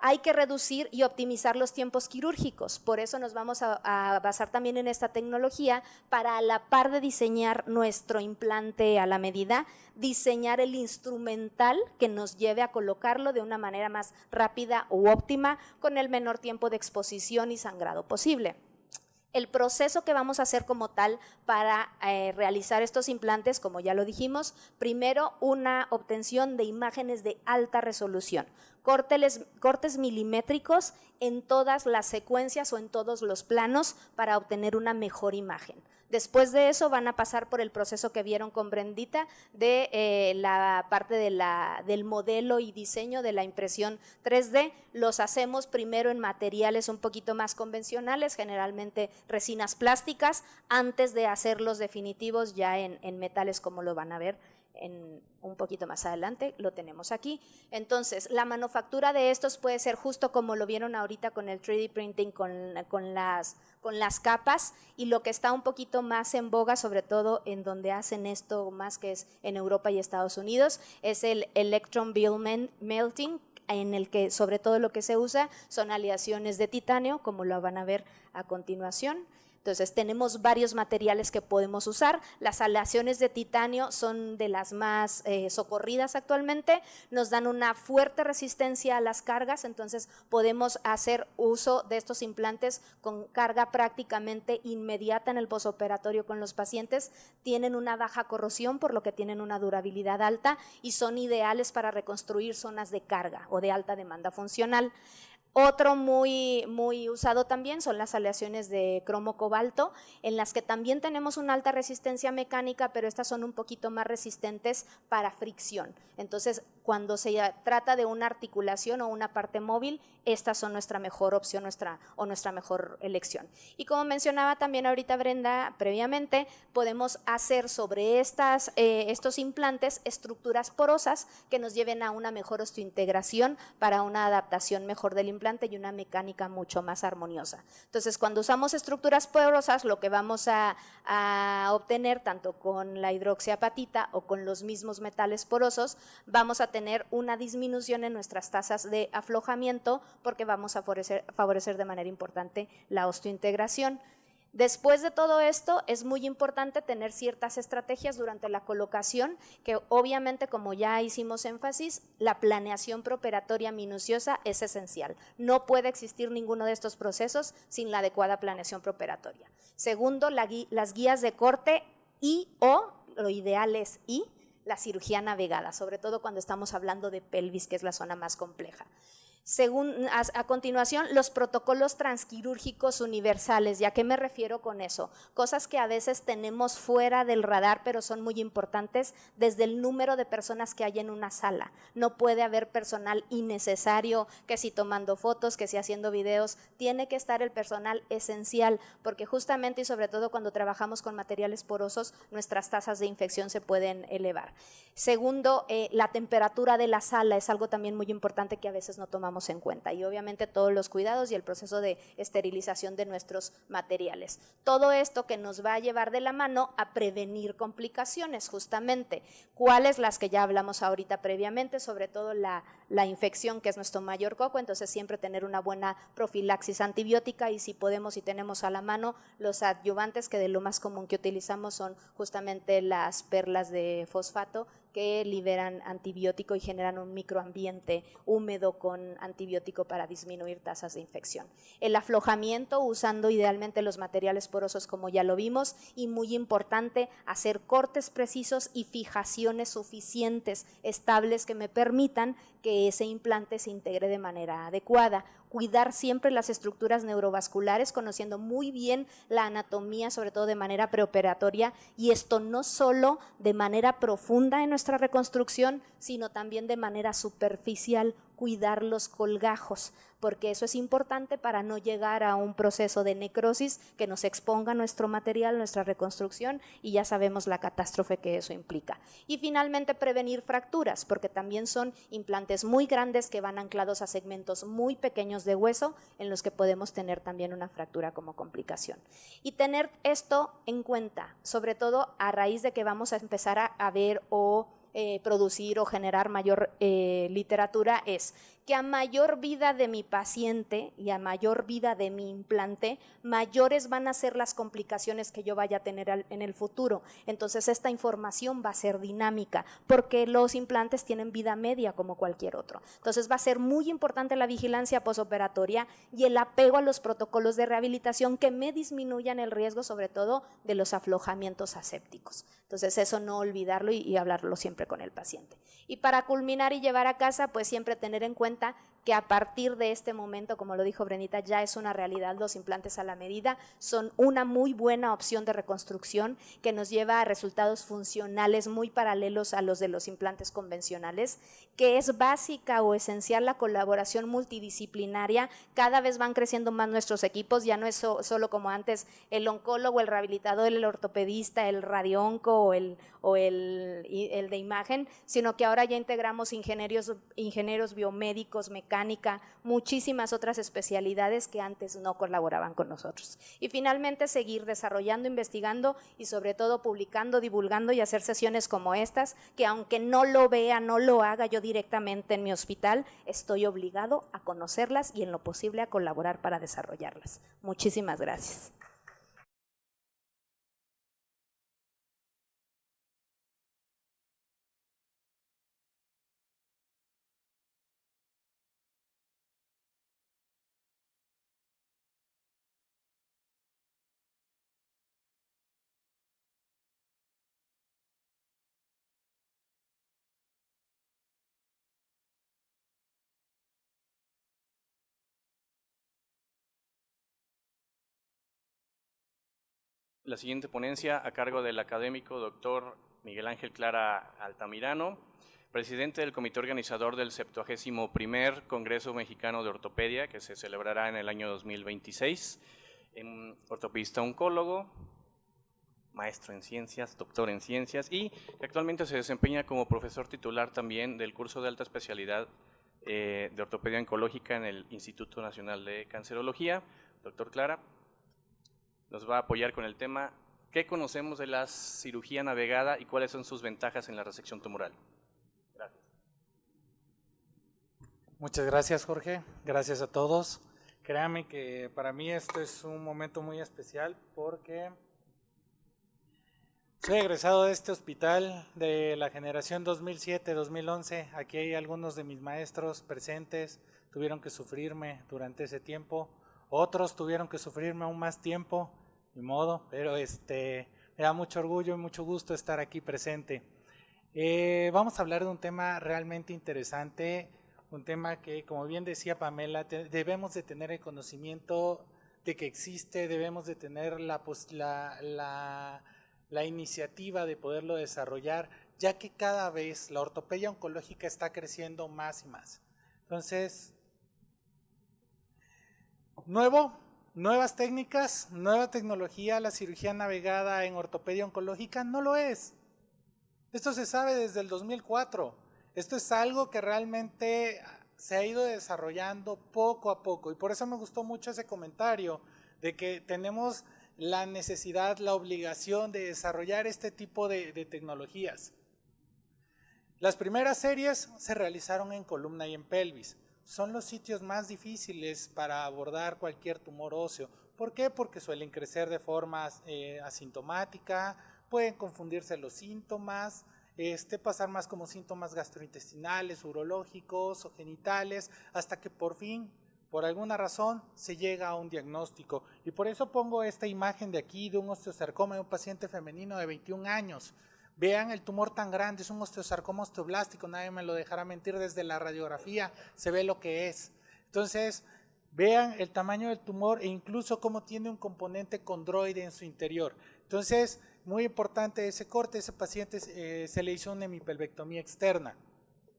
Hay que reducir y optimizar los tiempos quirúrgicos, por eso nos vamos a basar también en esta tecnología para, a la par de diseñar nuestro implante a la medida, diseñar el instrumental que nos lleve a colocarlo de una manera más rápida u óptima con el menor tiempo de exposición y sangrado posible. El proceso que vamos a hacer como tal para realizar estos implantes, como ya lo dijimos, primero una obtención de imágenes de alta resolución, cortes milimétricos en todas las secuencias o en todos los planos para obtener una mejor imagen. Después de eso van a pasar por el proceso que vieron con Brendita de la parte del modelo y diseño de la impresión 3D. Los hacemos primero en materiales un poquito más convencionales, generalmente resinas plásticas, antes de hacer los definitivos ya en metales, como lo van a ver un poquito más adelante, lo tenemos aquí. Entonces, la manufactura de estos puede ser justo como lo vieron ahorita con el 3D printing, con las capas, y lo que está un poquito más en boga, sobre todo en donde hacen esto más, que es en Europa y Estados Unidos, es el electron beam melting, en el que sobre todo lo que se usa son aleaciones de titanio, como lo van a ver a continuación. Entonces tenemos varios materiales que podemos usar. Las aleaciones de titanio son de las más socorridas actualmente, nos dan una fuerte resistencia a las cargas, entonces podemos hacer uso de estos implantes con carga prácticamente inmediata en el posoperatorio con los pacientes. Tienen una baja corrosión, por lo que tienen una durabilidad alta y son ideales para reconstruir zonas de carga o de alta demanda funcional. Otro muy usado también son las aleaciones de cromo-cobalto, en las que también tenemos una alta resistencia mecánica, pero estas son un poquito más resistentes para fricción. Entonces, cuando se trata de una articulación o una parte móvil, estas son nuestra mejor opción, nuestra mejor elección. Y como mencionaba también ahorita Brenda previamente, podemos hacer sobre estos implantes estructuras porosas que nos lleven a una mejor osteointegración para una adaptación mejor del implante y una mecánica mucho más armoniosa. Entonces, cuando usamos estructuras porosas, lo que vamos a obtener tanto con la hidroxiapatita o con los mismos metales porosos, vamos a tener una disminución en nuestras tasas de aflojamiento, porque vamos a favorecer de manera importante la osteointegración. Después de todo esto, es muy importante tener ciertas estrategias durante la colocación, que obviamente, como ya hicimos énfasis, la planeación preoperatoria minuciosa es esencial. No puede existir ninguno de estos procesos sin la adecuada planeación preoperatoria. Segundo, las guías de corte lo ideal es la cirugía navegada, sobre todo cuando estamos hablando de pelvis, que es la zona más compleja. A continuación, los protocolos transquirúrgicos universales. ¿Y a qué me refiero con eso? Cosas que a veces tenemos fuera del radar, pero son muy importantes, desde el número de personas que hay en una sala. No puede haber personal innecesario, que si tomando fotos, que si haciendo videos. Tiene que estar el personal esencial, porque justamente y sobre todo cuando trabajamos con materiales porosos, nuestras tasas de infección se pueden elevar. Segundo, la temperatura de la sala es algo también muy importante que a veces no tomamos en cuenta, y obviamente todos los cuidados y el proceso de esterilización de nuestros materiales. Todo esto que nos va a llevar de la mano a prevenir complicaciones, justamente. ¿Cuáles? Las que ya hablamos ahorita previamente, sobre todo la infección, que es nuestro mayor coco. Entonces siempre tener una buena profilaxis antibiótica, y si podemos y tenemos a la mano los adyuvantes, que de lo más común que utilizamos son justamente las perlas de fosfato, que liberan antibiótico y generan un microambiente húmedo con antibiótico para disminuir tasas de infección. El aflojamiento, usando idealmente los materiales porosos como ya lo vimos, y muy importante, hacer cortes precisos y fijaciones suficientes, estables, que me permitan que ese implante se integre de manera adecuada. Cuidar siempre las estructuras neurovasculares, conociendo muy bien la anatomía, sobre todo de manera preoperatoria, y esto no solo de manera profunda en nuestra reconstrucción, sino también de manera superficial, cuidar los colgajos, porque eso es importante para no llegar a un proceso de necrosis que nos exponga nuestro material, nuestra reconstrucción, y ya sabemos la catástrofe que eso implica. Y finalmente, prevenir fracturas, porque también son implantes muy grandes que van anclados a segmentos muy pequeños de hueso, en los que podemos tener también una fractura como complicación. Y tener esto en cuenta, sobre todo a raíz de que vamos a empezar a ver o producir o generar mayor literatura, es que a mayor vida de mi paciente y a mayor vida de mi implante, mayores van a ser las complicaciones que yo vaya a tener en el futuro. Entonces esta información va a ser dinámica, porque los implantes tienen vida media como cualquier otro. Entonces va a ser muy importante la vigilancia posoperatoria y el apego a los protocolos de rehabilitación que me disminuyan el riesgo, sobre todo de los aflojamientos asépticos. Entonces eso no olvidarlo y hablarlo siempre con el paciente. Y para culminar y llevar a casa, pues siempre tener en cuenta que a partir de este momento, como lo dijo Brenita, ya es una realidad. Los implantes a la medida son una muy buena opción de reconstrucción que nos lleva a resultados funcionales muy paralelos a los de los implantes convencionales, que es básica o esencial la colaboración multidisciplinaria. Cada vez van creciendo más nuestros equipos, ya no es solo como antes el oncólogo, el rehabilitador, el ortopedista, el radioonco o el de imagen, sino que ahora ya integramos ingenieros biomédicos, mecánica, muchísimas otras especialidades que antes no colaboraban con nosotros. Y finalmente, seguir desarrollando, investigando y sobre todo publicando, divulgando, y hacer sesiones como estas, que aunque no lo vea, no lo haga yo directamente en mi hospital, estoy obligado a conocerlas y en lo posible a colaborar para desarrollarlas. Muchísimas gracias. La siguiente ponencia a cargo del académico doctor Miguel Ángel Clara Altamirano, presidente del comité organizador del 71º Congreso Mexicano de Ortopedia, que se celebrará en el año 2026, ortopedista oncólogo, maestro en ciencias, doctor en ciencias, y que actualmente se desempeña como profesor titular también del curso de alta especialidad de ortopedia oncológica en el Instituto Nacional de Cancerología. Doctor Clara nos va a apoyar con el tema ¿qué conocemos de la cirugía navegada y cuáles son sus ventajas en la resección tumoral? Gracias. Muchas gracias, Jorge. Gracias a todos. Créanme que para mí esto es un momento muy especial porque soy egresado de este hospital de la generación 2007-2011. Aquí hay algunos de mis maestros presentes, tuvieron que sufrirme durante ese tiempo. Otros tuvieron que sufrirme aún más tiempo, ni modo, pero me da mucho orgullo y mucho gusto estar aquí presente. Vamos a hablar de un tema realmente interesante, un tema que, como bien decía Pamela, debemos de tener el conocimiento de que existe, debemos de tener la iniciativa de poderlo desarrollar, ya que cada vez la ortopedia oncológica está creciendo más y más. Entonces, nuevas técnicas, nueva tecnología, la cirugía navegada en ortopedia oncológica no lo es. Esto se sabe desde el 2004. Esto es algo que realmente se ha ido desarrollando poco a poco, y por eso me gustó mucho ese comentario de que tenemos la necesidad, la obligación de desarrollar este tipo de tecnologías. Las primeras series se realizaron en columna y en pelvis. Son los sitios más difíciles para abordar cualquier tumor óseo. ¿Por qué? Porque suelen crecer de forma asintomática, pueden confundirse los síntomas, pasar más como síntomas gastrointestinales, urológicos o genitales, hasta que por fin, por alguna razón, se llega a un diagnóstico. Y por eso pongo esta imagen de aquí de un osteosarcoma de un paciente femenino de 21 años. Vean el tumor tan grande, es un osteosarcoma osteoblástico, nadie me lo dejará mentir, desde la radiografía se ve lo que es. Entonces, vean el tamaño del tumor e incluso cómo tiene un componente condroide en su interior. Entonces, muy importante ese corte, ese paciente se le hizo una hemipelvectomía externa.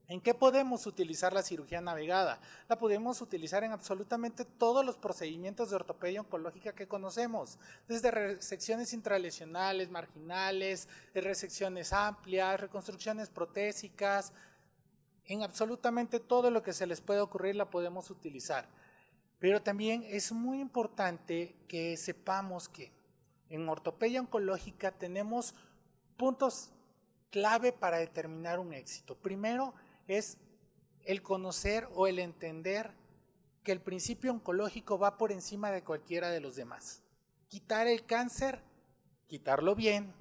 ¿En qué podemos utilizar la cirugía navegada? La podemos utilizar en absolutamente todos los procedimientos de ortopedia oncológica que conocemos, desde resecciones intralesionales, marginales, resecciones amplias, reconstrucciones protésicas, en absolutamente todo lo que se les puede ocurrir la podemos utilizar. Pero también es muy importante que sepamos que en ortopedia oncológica tenemos puntos clave para determinar un éxito. Primero es el conocer o el entender que el principio oncológico va por encima de cualquiera de los demás. Quitar el cáncer, quitarlo bien,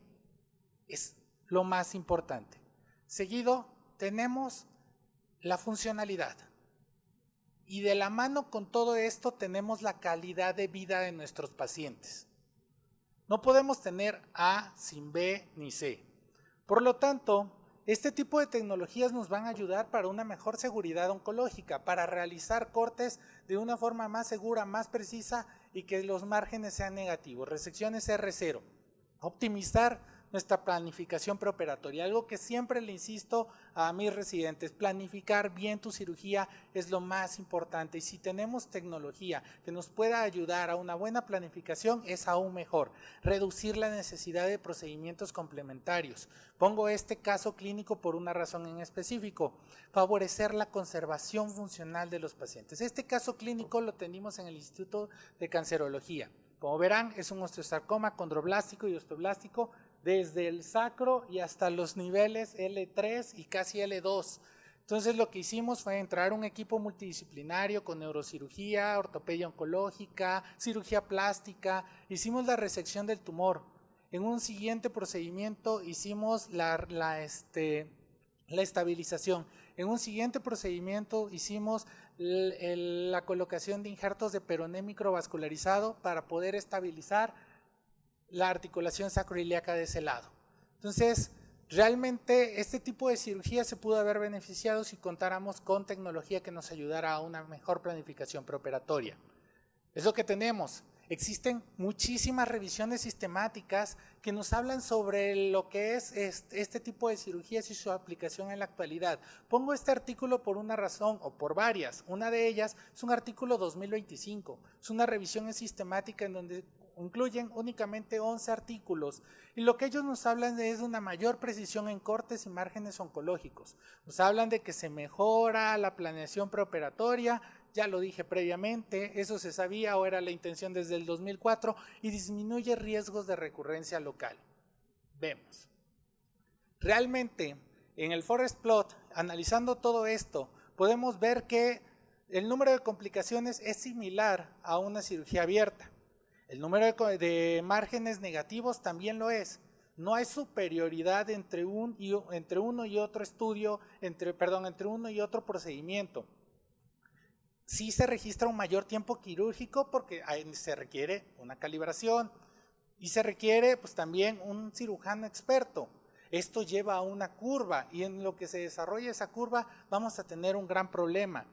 es lo más importante. Seguido tenemos la funcionalidad. Y de la mano con todo esto tenemos la calidad de vida de nuestros pacientes. No podemos tener A sin B ni C. Por lo tanto, este tipo de tecnologías nos van a ayudar para una mejor seguridad oncológica, para realizar cortes de una forma más segura, más precisa y que los márgenes sean negativos. Resecciones R0. Optimizar nuestra planificación preoperatoria, algo que siempre le insisto a mis residentes: planificar bien tu cirugía es lo más importante, y si tenemos tecnología que nos pueda ayudar a una buena planificación es aún mejor. Reducir la necesidad de procedimientos complementarios. Pongo este caso clínico por una razón en específico: favorecer la conservación funcional de los pacientes. Este caso clínico lo tenemos en el Instituto de Cancerología. Como verán, es un osteosarcoma condroblástico y osteoblástico desde el sacro y hasta los niveles L3 y casi L2. Entonces lo que hicimos fue entrar un equipo multidisciplinario con neurocirugía, ortopedia oncológica, cirugía plástica. Hicimos la resección del tumor. En un siguiente procedimiento hicimos la estabilización. En un siguiente procedimiento hicimos la colocación de injertos de peroné microvascularizado para poder estabilizar la articulación sacroiliaca de ese lado. Entonces, realmente este tipo de cirugía se pudo haber beneficiado si contáramos con tecnología que nos ayudara a una mejor planificación preoperatoria. Es lo que tenemos. Existen muchísimas revisiones sistemáticas que nos hablan sobre lo que es este tipo de cirugías y su aplicación en la actualidad. Pongo este artículo por una razón o por varias. Una de ellas es un artículo 2025. Es una revisión sistemática en donde incluyen únicamente 11 artículos, y lo que ellos nos hablan es de una mayor precisión en cortes y márgenes oncológicos. Nos hablan de que se mejora la planeación preoperatoria, ya lo dije previamente, eso se sabía o era la intención desde el 2004, y disminuye riesgos de recurrencia local. Vemos. Realmente, en el Forest Plot, analizando todo esto, podemos ver que el número de complicaciones es similar a una cirugía abierta. El número de márgenes negativos también lo es. No hay superioridad entre uno y otro estudio, entre uno y otro procedimiento. Sí se registra un mayor tiempo quirúrgico porque se requiere una calibración y se requiere pues también un cirujano experto. Esto lleva a una curva y en lo que se desarrolla esa curva vamos a tener un gran problema.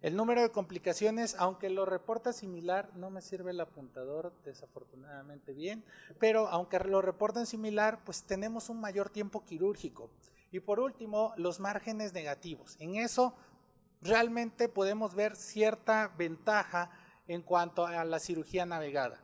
El número de complicaciones, aunque lo reporta similar, no me sirve el apuntador desafortunadamente bien, pero aunque lo reportan similar, pues tenemos un mayor tiempo quirúrgico. Y por último, los márgenes negativos. En eso realmente podemos ver cierta ventaja en cuanto a la cirugía navegada.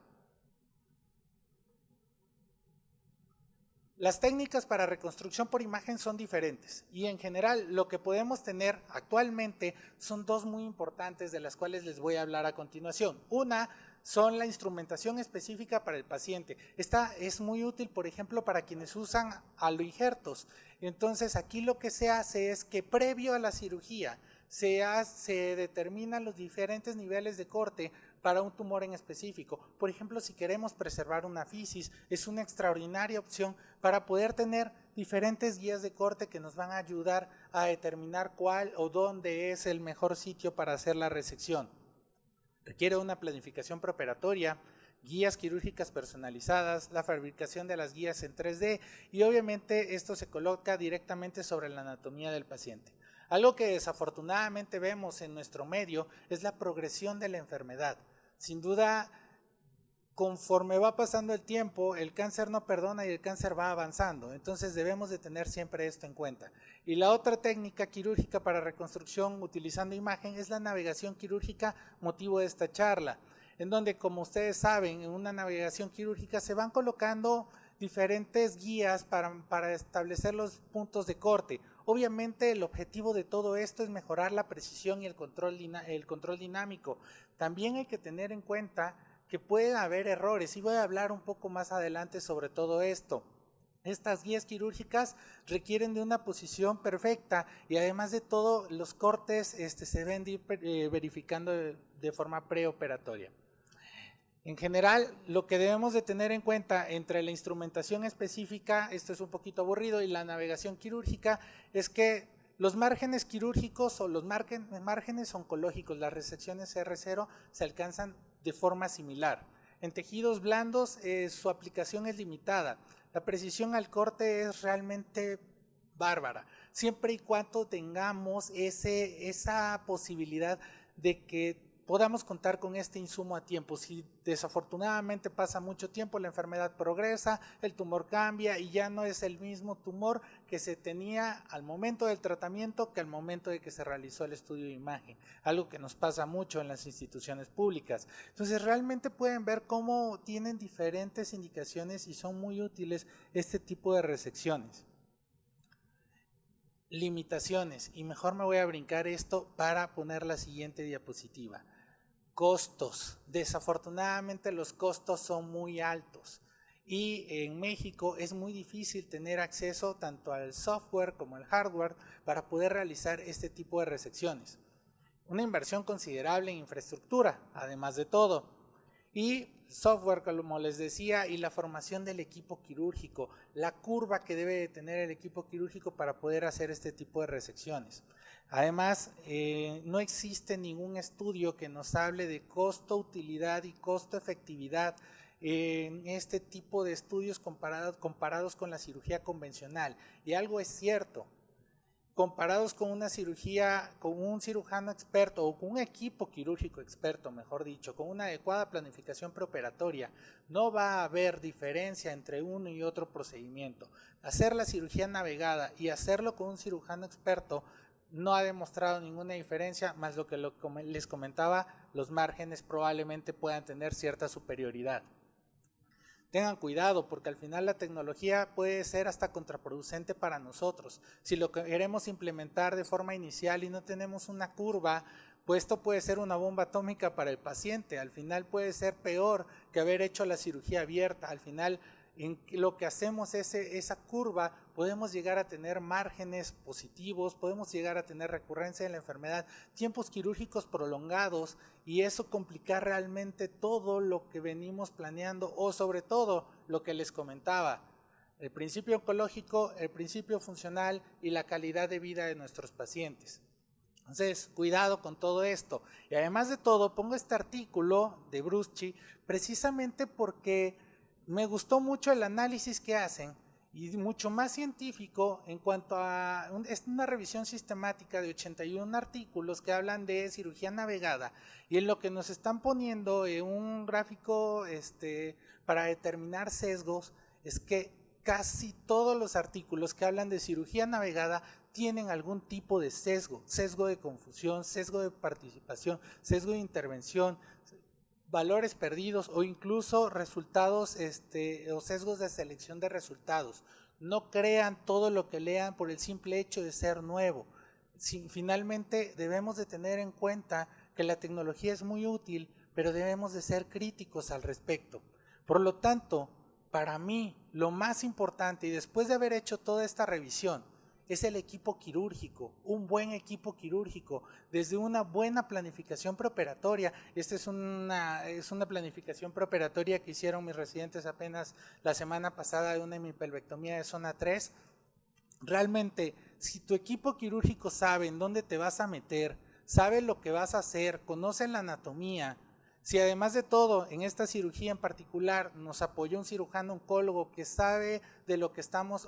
Las técnicas para reconstrucción por imagen son diferentes y en general lo que podemos tener actualmente son dos muy importantes de las cuales les voy a hablar a continuación. Una son la instrumentación específica para el paciente. Esta es muy útil, por ejemplo, para quienes usan aloinjertos. Entonces aquí lo que se hace es que previo a la cirugía se determinan los diferentes niveles de corte para un tumor en específico. Por ejemplo, si queremos preservar una fisis, es una extraordinaria opción para poder tener diferentes guías de corte que nos van a ayudar a determinar cuál o dónde es el mejor sitio para hacer la resección. Requiere una planificación preoperatoria, guías quirúrgicas personalizadas, la fabricación de las guías en 3D y obviamente esto se coloca directamente sobre la anatomía del paciente. Algo que desafortunadamente vemos en nuestro medio es la progresión de la enfermedad. Sin duda, conforme va pasando el tiempo, el cáncer no perdona y el cáncer va avanzando. Entonces debemos de tener siempre esto en cuenta. Y la otra técnica quirúrgica para reconstrucción utilizando imagen es la navegación quirúrgica, motivo de esta charla, en donde, como ustedes saben, en una navegación quirúrgica se van colocando diferentes guías para establecer los puntos de corte. Obviamente el objetivo de todo esto es mejorar la precisión y el control dinámico. También hay que tener en cuenta que puede haber errores y voy a hablar un poco más adelante sobre todo esto. Estas guías quirúrgicas requieren de una posición perfecta y además de todo los cortes se deben ir verificando de forma preoperatoria. En general, lo que debemos de tener en cuenta entre la instrumentación específica, esto es un poquito aburrido, y la navegación quirúrgica, es que los márgenes quirúrgicos o los márgenes oncológicos, las resecciones R0, se alcanzan de forma similar. En tejidos blandos su aplicación es limitada, la precisión al corte es realmente bárbara, siempre y cuando tengamos esa posibilidad de que podamos contar con este insumo a tiempo. Si desafortunadamente pasa mucho tiempo, la enfermedad progresa, el tumor cambia y ya no es el mismo tumor que se tenía al momento del tratamiento que al momento de que se realizó el estudio de imagen, algo que nos pasa mucho en las instituciones públicas. Entonces realmente pueden ver cómo tienen diferentes indicaciones y son muy útiles este tipo de resecciones. Limitaciones, y mejor me voy a brincar esto para poner la siguiente diapositiva. Costos. Desafortunadamente los costos son muy altos y en México es muy difícil tener acceso tanto al software como al hardware para poder realizar este tipo de resecciones. Una inversión considerable en infraestructura, además de todo. Y software, como les decía, y la formación del equipo quirúrgico, la curva que debe de tener el equipo quirúrgico para poder hacer este tipo de resecciones. Además, no existe ningún estudio que nos hable de costo, utilidad y costo-efectividad en este tipo de estudios comparados con la cirugía convencional. Y algo es cierto. Comparados con una cirugía, con un cirujano experto o con un equipo quirúrgico experto, mejor dicho, con una adecuada planificación preoperatoria, no va a haber diferencia entre uno y otro procedimiento. Hacer la cirugía navegada y hacerlo con un cirujano experto no ha demostrado ninguna diferencia, más lo que les comentaba, los márgenes probablemente puedan tener cierta superioridad. Tengan cuidado porque al final la tecnología puede ser hasta contraproducente para nosotros. Si lo queremos implementar de forma inicial y no tenemos una curva, pues esto puede ser una bomba atómica para el paciente. Al final puede ser peor que haber hecho la cirugía abierta. Al final en lo que hacemos esa curva podemos llegar a tener márgenes positivos, podemos llegar a tener recurrencia de la enfermedad, tiempos quirúrgicos prolongados y eso complicar realmente todo lo que venimos planeando o sobre todo lo que les comentaba, el principio oncológico, el principio funcional y la calidad de vida de nuestros pacientes. Entonces, cuidado con todo esto. Y además de todo, pongo este artículo de Bruschi precisamente porque me gustó mucho el análisis que hacen y mucho más científico en cuanto a es una revisión sistemática de 81 artículos que hablan de cirugía navegada, y en lo que nos están poniendo en un gráfico para determinar sesgos es que casi todos los artículos que hablan de cirugía navegada tienen algún tipo de sesgo, sesgo de confusión, sesgo de participación, sesgo de intervención, valores perdidos o incluso resultados o sesgos de selección de resultados. No crean todo lo que lean por el simple hecho de ser nuevo. Finalmente debemos de tener en cuenta que la tecnología es muy útil, pero debemos de ser críticos al respecto. Por lo tanto, para mí lo más importante, y después de haber hecho toda esta revisión, es el equipo quirúrgico, un buen equipo quirúrgico, desde una buena planificación preoperatoria. Esta es una planificación preoperatoria que hicieron mis residentes apenas la semana pasada de una hemipelvectomía de zona 3. Realmente, si tu equipo quirúrgico sabe en dónde te vas a meter, sabe lo que vas a hacer, conoce la anatomía, si además de todo, en esta cirugía en particular, nos apoyó un cirujano oncólogo que sabe de lo que estamos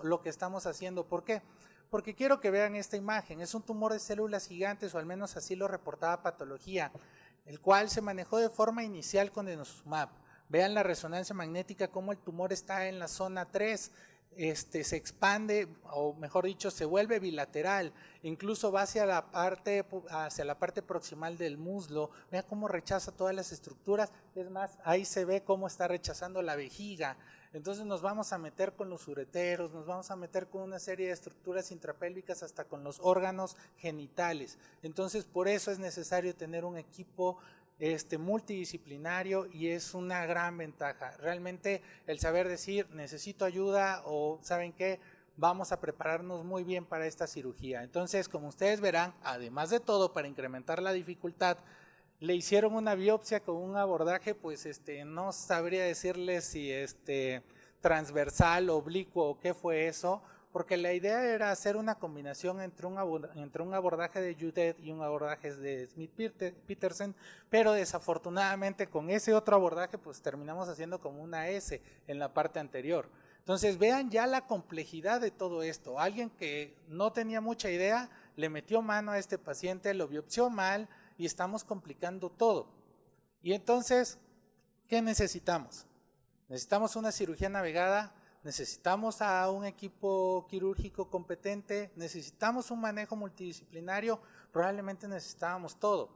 haciendo. ¿Por qué? Porque quiero que vean esta imagen. Es un tumor de células gigantes, o al menos así lo reportaba patología, el cual se manejó de forma inicial con denosumab. Vean la resonancia magnética, cómo el tumor está en la zona 3. Se expande, o mejor dicho, se vuelve bilateral, incluso va hacia la parte proximal del muslo. Vean cómo rechaza todas las estructuras, es más, ahí se ve cómo está rechazando la vejiga. Entonces nos vamos a meter con los ureteros, nos vamos a meter con una serie de estructuras intrapélvicas, hasta con los órganos genitales. Entonces por eso es necesario tener un equipo multidisciplinario, y es una gran ventaja. Realmente el saber decir necesito ayuda, o saben qué, vamos a prepararnos muy bien para esta cirugía. Entonces, como ustedes verán, además de todo, para incrementar la dificultad, le hicieron una biopsia con un abordaje, pues no sabría decirles si transversal, oblicuo o qué fue eso, porque la idea era hacer una combinación entre un abordaje de Judet y un abordaje de Smith-Petersen, pero desafortunadamente con ese otro abordaje pues terminamos haciendo como una S en la parte anterior. Entonces vean ya la complejidad de todo esto. Alguien que no tenía mucha idea le metió mano a este paciente, lo biopsió mal y estamos complicando todo. Y entonces, ¿qué necesitamos? Necesitamos una cirugía navegada, necesitamos a un equipo quirúrgico competente, necesitamos un manejo multidisciplinario, probablemente necesitábamos todo.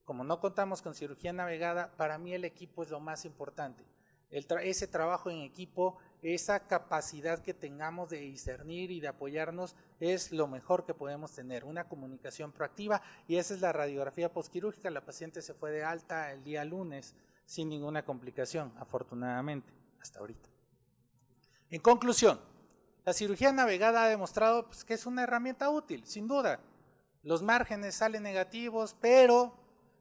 Como no contamos con cirugía navegada, para mí el equipo es lo más importante. Ese trabajo en equipo, esa capacidad que tengamos de discernir y de apoyarnos, es lo mejor que podemos tener, una comunicación proactiva, y esa es la radiografía postquirúrgica. La paciente se fue de alta el día lunes sin ninguna complicación, afortunadamente, hasta ahorita. En conclusión, la cirugía navegada ha demostrado que es una herramienta útil, sin duda. Los márgenes salen negativos, pero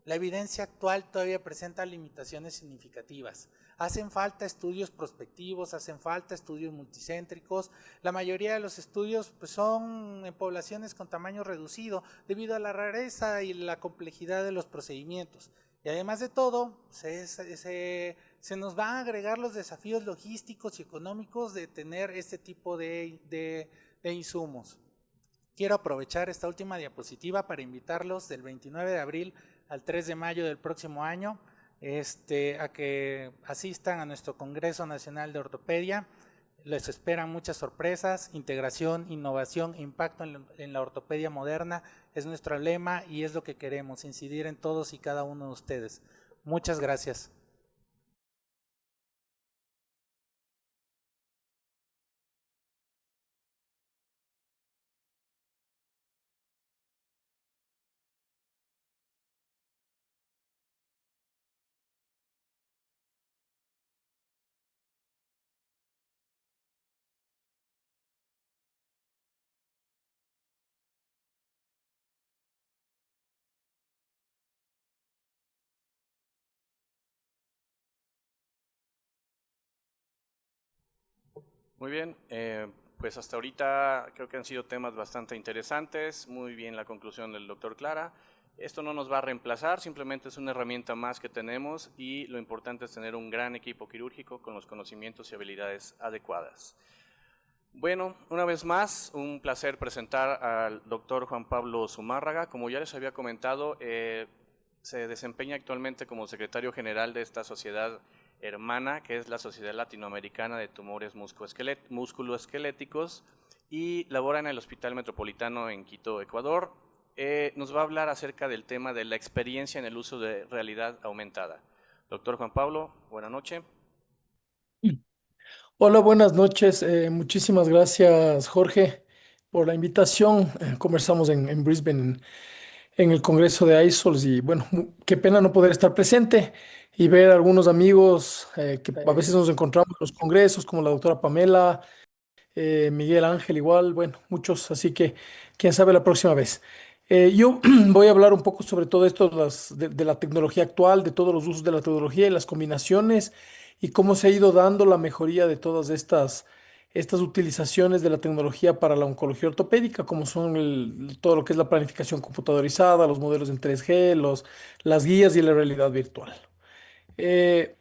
la evidencia actual todavía presenta limitaciones significativas. Hacen falta estudios prospectivos, hacen falta estudios multicéntricos. La mayoría de los estudios son en poblaciones con tamaño reducido, debido a la rareza y la complejidad de los procedimientos. Y además de todo, se nos van a agregar los desafíos logísticos y económicos de tener este tipo de insumos. Quiero aprovechar esta última diapositiva para invitarlos del 29 de abril al 3 de mayo del próximo año a que asistan a nuestro Congreso Nacional de Ortopedia. Les esperan muchas sorpresas. Integración, innovación, impacto en la ortopedia moderna es nuestro lema, y es lo que queremos, incidir en todos y cada uno de ustedes. Muchas gracias. Muy bien, pues hasta ahorita creo que han sido temas bastante interesantes, muy bien la conclusión del doctor Clara. Esto no nos va a reemplazar, simplemente es una herramienta más que tenemos, y lo importante es tener un gran equipo quirúrgico con los conocimientos y habilidades adecuadas. Bueno, una vez más, un placer presentar al doctor Juan Pablo Zumárraga. Como ya les había comentado, se desempeña actualmente como secretario general de esta sociedad hermana, que es la Sociedad Latinoamericana de Tumores Musculoesqueléticos, y labora en el Hospital Metropolitano en Quito, Ecuador. Nos va a hablar acerca del tema de la experiencia en el uso de realidad aumentada. Doctor Juan Pablo, buenas noches. Hola, buenas noches. Muchísimas gracias, Jorge, por la invitación. Conversamos en Brisbane en el Congreso de ISOLS y bueno, qué pena no poder estar presente y ver a algunos amigos que a veces nos encontramos en los congresos, como la doctora Pamela, Miguel Ángel igual, bueno, muchos, así que quién sabe la próxima vez. Yo voy a hablar un poco sobre todo esto de la tecnología actual, de todos los usos de la tecnología y las combinaciones y cómo se ha ido dando la mejoría de todas estas utilizaciones de la tecnología para la oncología ortopédica, como son todo lo que es la planificación computadorizada, los modelos en 3G, las guías y la realidad virtual. Eh,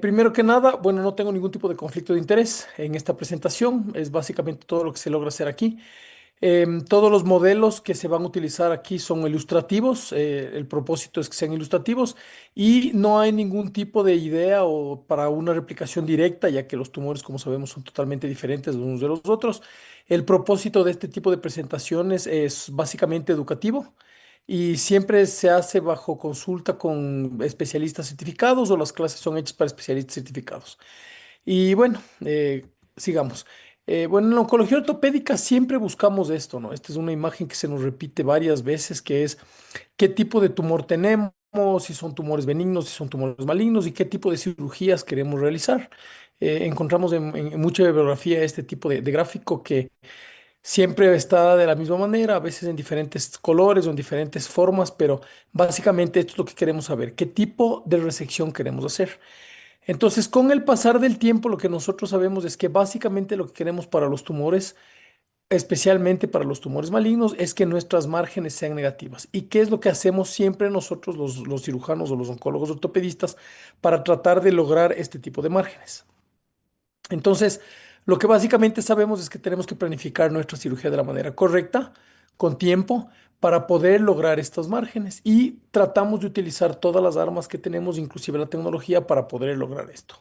Primero que nada, bueno, no tengo ningún tipo de conflicto de interés en esta presentación, es básicamente todo lo que se logra hacer aquí. Todos los modelos que se van a utilizar aquí son ilustrativos, el propósito es que sean ilustrativos y no hay ningún tipo de idea o para una replicación directa, ya que los tumores, como sabemos, son totalmente diferentes los unos de los otros. El propósito de este tipo de presentaciones es básicamente educativo y siempre se hace bajo consulta con especialistas certificados o las clases son hechas para especialistas certificados. Y bueno, sigamos. Bueno, en la oncología ortopédica siempre buscamos esto, ¿no? Esta es una imagen que se nos repite varias veces, que es qué tipo de tumor tenemos, si son tumores benignos, si son tumores malignos y qué tipo de cirugías queremos realizar. Encontramos en mucha bibliografía este tipo de gráfico que siempre está de la misma manera, a veces en diferentes colores o en diferentes formas, pero básicamente esto es lo que queremos saber, qué tipo de resección queremos hacer. Entonces, con el pasar del tiempo, lo que nosotros sabemos es que básicamente lo que queremos para los tumores, especialmente para los tumores malignos, es que nuestras márgenes sean negativas. ¿Y qué es lo que hacemos siempre nosotros, los cirujanos o los oncólogos ortopedistas, para tratar de lograr este tipo de márgenes? Entonces, lo que básicamente sabemos es que tenemos que planificar nuestra cirugía de la manera correcta, con tiempo, para poder lograr estos márgenes. Y tratamos de utilizar todas las armas que tenemos, inclusive la tecnología, para poder lograr esto.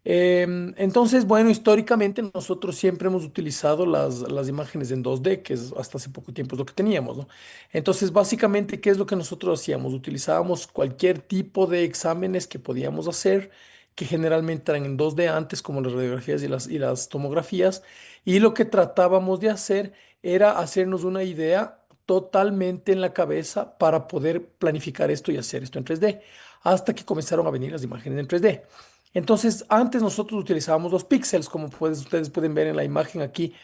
Entonces, bueno, históricamente nosotros siempre hemos utilizado las imágenes en 2D, que es hasta hace poco tiempo es lo que teníamos, ¿no? Entonces, básicamente, ¿qué es lo que nosotros hacíamos? Utilizábamos cualquier tipo de exámenes que podíamos hacer, que generalmente eran en 2D antes, como las radiografías y las tomografías, y lo que tratábamos de hacer era hacernos una idea totalmente en la cabeza para poder planificar esto y hacer esto en 3D, hasta que comenzaron a venir las imágenes en 3D. Entonces, antes nosotros utilizábamos los píxeles, como ustedes pueden ver en la imagen aquí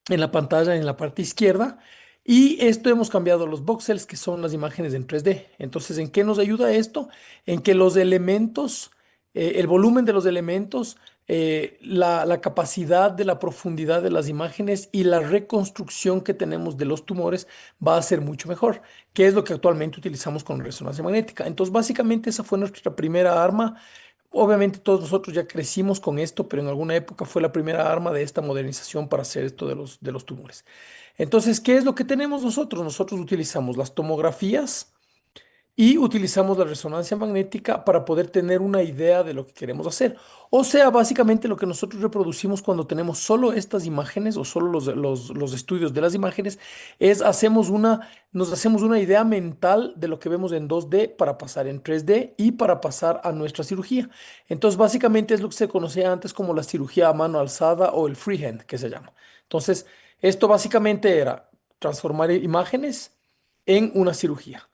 en la pantalla, en la parte izquierda, y esto hemos cambiado a los voxels, que son las imágenes en 3D. Entonces, ¿en qué nos ayuda esto? En que los elementos, el volumen de los elementos, la capacidad de la profundidad de las imágenes y la reconstrucción que tenemos de los tumores va a ser mucho mejor, que es lo que actualmente utilizamos con resonancia magnética. Entonces, básicamente esa fue nuestra primera arma. Obviamente todos nosotros ya crecimos con esto, pero en alguna época fue la primera arma de esta modernización para hacer esto de los tumores. Entonces, ¿qué es lo que tenemos nosotros? Nosotros utilizamos las tomografías y utilizamos la resonancia magnética para poder tener una idea de lo que queremos hacer. O sea, básicamente lo que nosotros reproducimos cuando tenemos solo estas imágenes o solo los estudios de las imágenes es nos hacemos una idea mental de lo que vemos en 2D para pasar en 3D y para pasar a nuestra cirugía. Entonces, básicamente es lo que se conocía antes como la cirugía a mano alzada o el freehand, que se llama. Entonces, esto básicamente era transformar imágenes en una cirugía.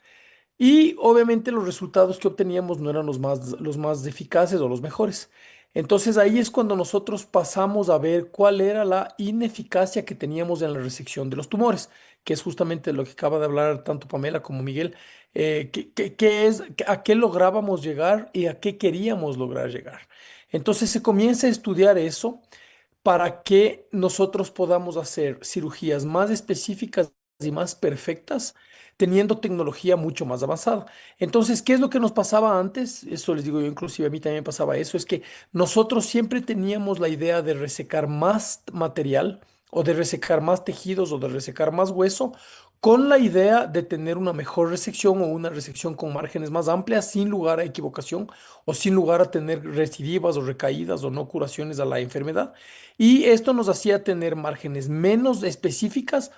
Y obviamente los resultados que obteníamos no eran los más eficaces o los mejores. Entonces ahí es cuando nosotros pasamos a ver cuál era la ineficacia que teníamos en la resección de los tumores, que es justamente lo que acaba de hablar tanto Pamela como Miguel, a qué lográbamos llegar y a qué queríamos lograr llegar. Entonces se comienza a estudiar eso para que nosotros podamos hacer cirugías más específicas y más perfectas, teniendo tecnología mucho más avanzada. Entonces, ¿qué es lo que nos pasaba antes? Eso les digo yo, inclusive a mí también pasaba eso, es que nosotros siempre teníamos la idea de resecar más material o de resecar más tejidos o de resecar más hueso con la idea de tener una mejor resección o una resección con márgenes más amplias sin lugar a equivocación o sin lugar a tener recidivas o recaídas o no curaciones a la enfermedad. Y esto nos hacía tener márgenes menos específicas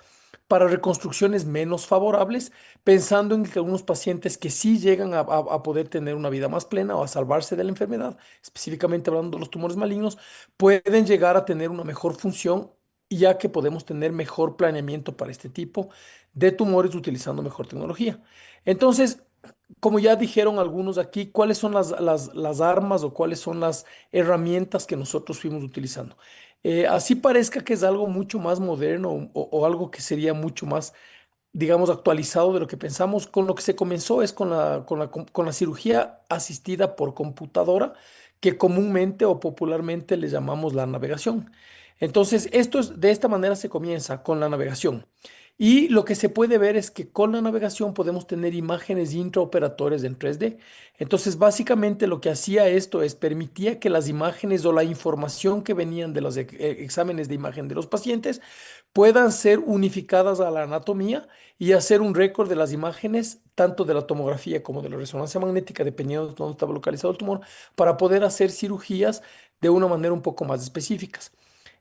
para reconstrucciones menos favorables, pensando en que algunos pacientes que sí llegan a poder tener una vida más plena o a salvarse de la enfermedad, específicamente hablando de los tumores malignos, pueden llegar a tener una mejor función, ya que podemos tener mejor planeamiento para este tipo de tumores utilizando mejor tecnología. Entonces, como ya dijeron algunos aquí, ¿cuáles son las armas o cuáles son las herramientas que nosotros fuimos utilizando? Así parezca que es algo mucho más moderno o algo que sería mucho más, digamos, actualizado de lo que pensamos, con lo que se comenzó es con la cirugía asistida por computadora, que comúnmente o popularmente le llamamos la navegación. Entonces, de esta manera se comienza con la navegación. Y lo que se puede ver es que con la navegación podemos tener imágenes intraoperatorias en 3D. Entonces, básicamente lo que hacía esto es permitía que las imágenes o la información que venían de los exámenes de imagen de los pacientes puedan ser unificadas a la anatomía y hacer un récord de las imágenes, tanto de la tomografía como de la resonancia magnética, dependiendo de dónde estaba localizado el tumor, para poder hacer cirugías de una manera un poco más específicas.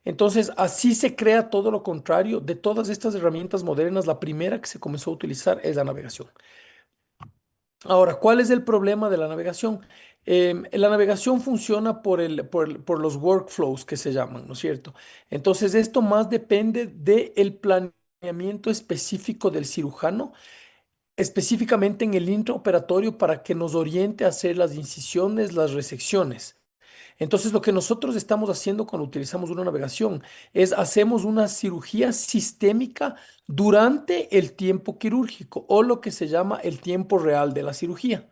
Entonces, así se crea todo lo contrario. De todas estas herramientas modernas, la primera que se comenzó a utilizar es la navegación. Ahora, ¿cuál es el problema de la navegación? La navegación funciona por los workflows que se llaman, ¿no es cierto? Entonces, esto más depende del planeamiento específico del cirujano, específicamente en el intraoperatorio para que nos oriente a hacer las incisiones, las resecciones. Entonces, lo que nosotros estamos haciendo cuando utilizamos una navegación es hacemos una cirugía sistémica durante el tiempo quirúrgico o lo que se llama el tiempo real de la cirugía.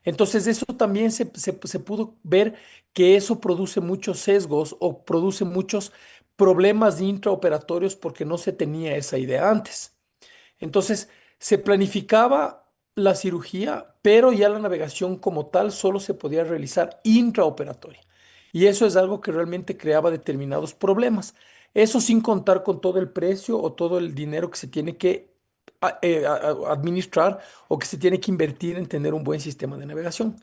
Entonces, eso también se pudo ver que eso produce muchos sesgos o produce muchos problemas intraoperatorios porque no se tenía esa idea antes. Entonces, se planificaba la cirugía, pero ya la navegación como tal solo se podía realizar intraoperatoria. Y eso es algo que realmente creaba determinados problemas. Eso sin contar con todo el precio o todo el dinero que se tiene que administrar o que se tiene que invertir en tener un buen sistema de navegación.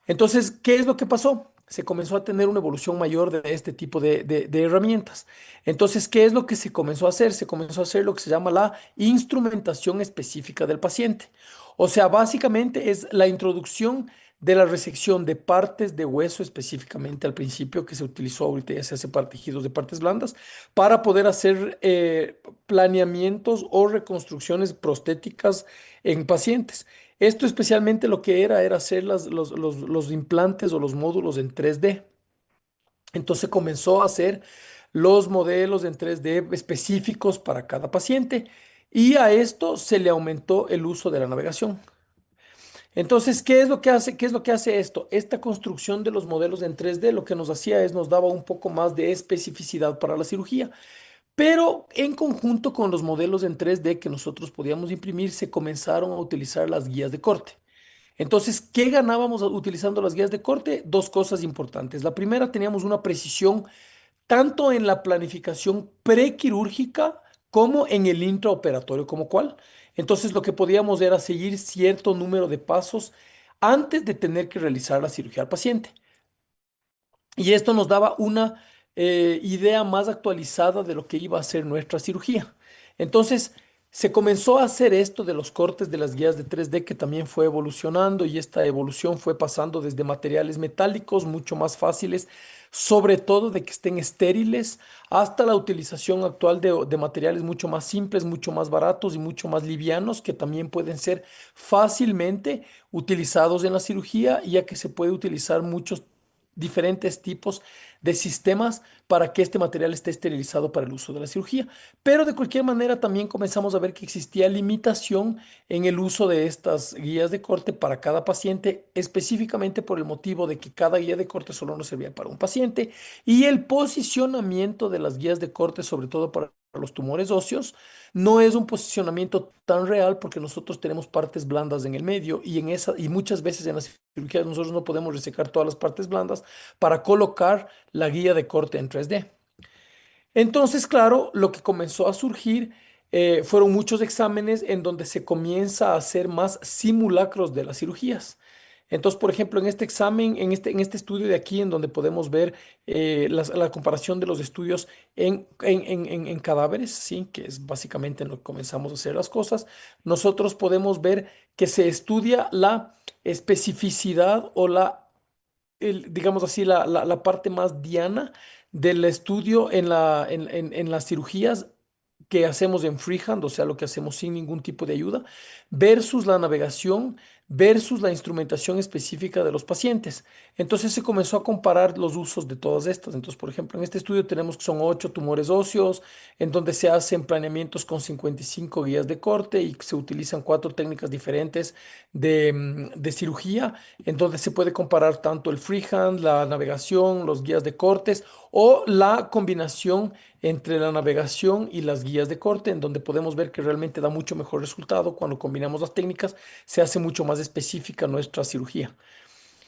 Entonces, ¿qué es lo que pasó? Se comenzó a tener una evolución mayor de este tipo de herramientas. Entonces, ¿qué es lo que se comenzó a hacer? Se comenzó a hacer lo que se llama la instrumentación específica del paciente. O sea, básicamente es la introducción de la resección de partes de hueso específicamente al principio, que se utilizó ahorita, ya se hace para tejidos de partes blandas, para poder hacer planeamientos o reconstrucciones prostéticas en pacientes. Esto especialmente lo que era hacer los implantes o los módulos en 3D. Entonces comenzó a hacer los modelos en 3D específicos para cada paciente y a esto se le aumentó el uso de la navegación. Entonces, ¿qué es lo que hace? ¿Qué es lo que hace esto? Esta construcción de los modelos en 3D lo que nos hacía es nos daba un poco más de especificidad para la cirugía. Pero en conjunto con los modelos en 3D que nosotros podíamos imprimir, se comenzaron a utilizar las guías de corte. Entonces, ¿qué ganábamos utilizando las guías de corte? Dos cosas importantes. La primera, teníamos una precisión tanto en la planificación prequirúrgica como en el intraoperatorio como cual. Entonces, lo que podíamos era seguir cierto número de pasos antes de tener que realizar la cirugía al paciente. Y esto nos daba una idea más actualizada de lo que iba a ser nuestra cirugía. Entonces, se comenzó a hacer esto de los cortes de las guías de 3D que también fue evolucionando y esta evolución fue pasando desde materiales metálicos mucho más fáciles, sobre todo de que estén estériles, hasta la utilización actual de materiales mucho más simples, mucho más baratos y mucho más livianos que también pueden ser fácilmente utilizados en la cirugía, ya que se puede utilizar muchos diferentes tipos de sistemas para que este material esté esterilizado para el uso de la cirugía. Pero de cualquier manera también comenzamos a ver que existía limitación en el uso de estas guías de corte para cada paciente, específicamente por el motivo de que cada guía de corte solo nos servía para un paciente y el posicionamiento de las guías de corte, sobre todo para los tumores óseos. No es un posicionamiento tan real porque nosotros tenemos partes blandas en el medio y muchas veces en las cirugías nosotros no podemos resecar todas las partes blandas para colocar la guía de corte en 3D. Entonces, claro, lo que comenzó a surgir fueron muchos exámenes en donde se comienza a hacer más simulacros de las cirugías. Entonces, por ejemplo, en este examen, en este estudio de aquí, en donde podemos ver la comparación de los estudios en cadáveres, ¿sí? Que es básicamente en lo que comenzamos a hacer las cosas, nosotros podemos ver que se estudia la especificidad o digamos así, la parte más diana del estudio en las cirugías que hacemos en freehand, o sea, lo que hacemos sin ningún tipo de ayuda, versus la navegación, versus la instrumentación específica de los pacientes. Entonces se comenzó a comparar los usos de todas estas. Entonces, por ejemplo, en este estudio tenemos que son 8 tumores óseos, en donde se hacen planeamientos con 55 guías de corte y se utilizan 4 técnicas diferentes de cirugía, en donde se puede comparar tanto el freehand, la navegación, los guías de cortes o la combinación entre la navegación y las guías de corte, en donde podemos ver que realmente da mucho mejor resultado cuando combinamos las técnicas, se hace mucho más específica nuestra cirugía.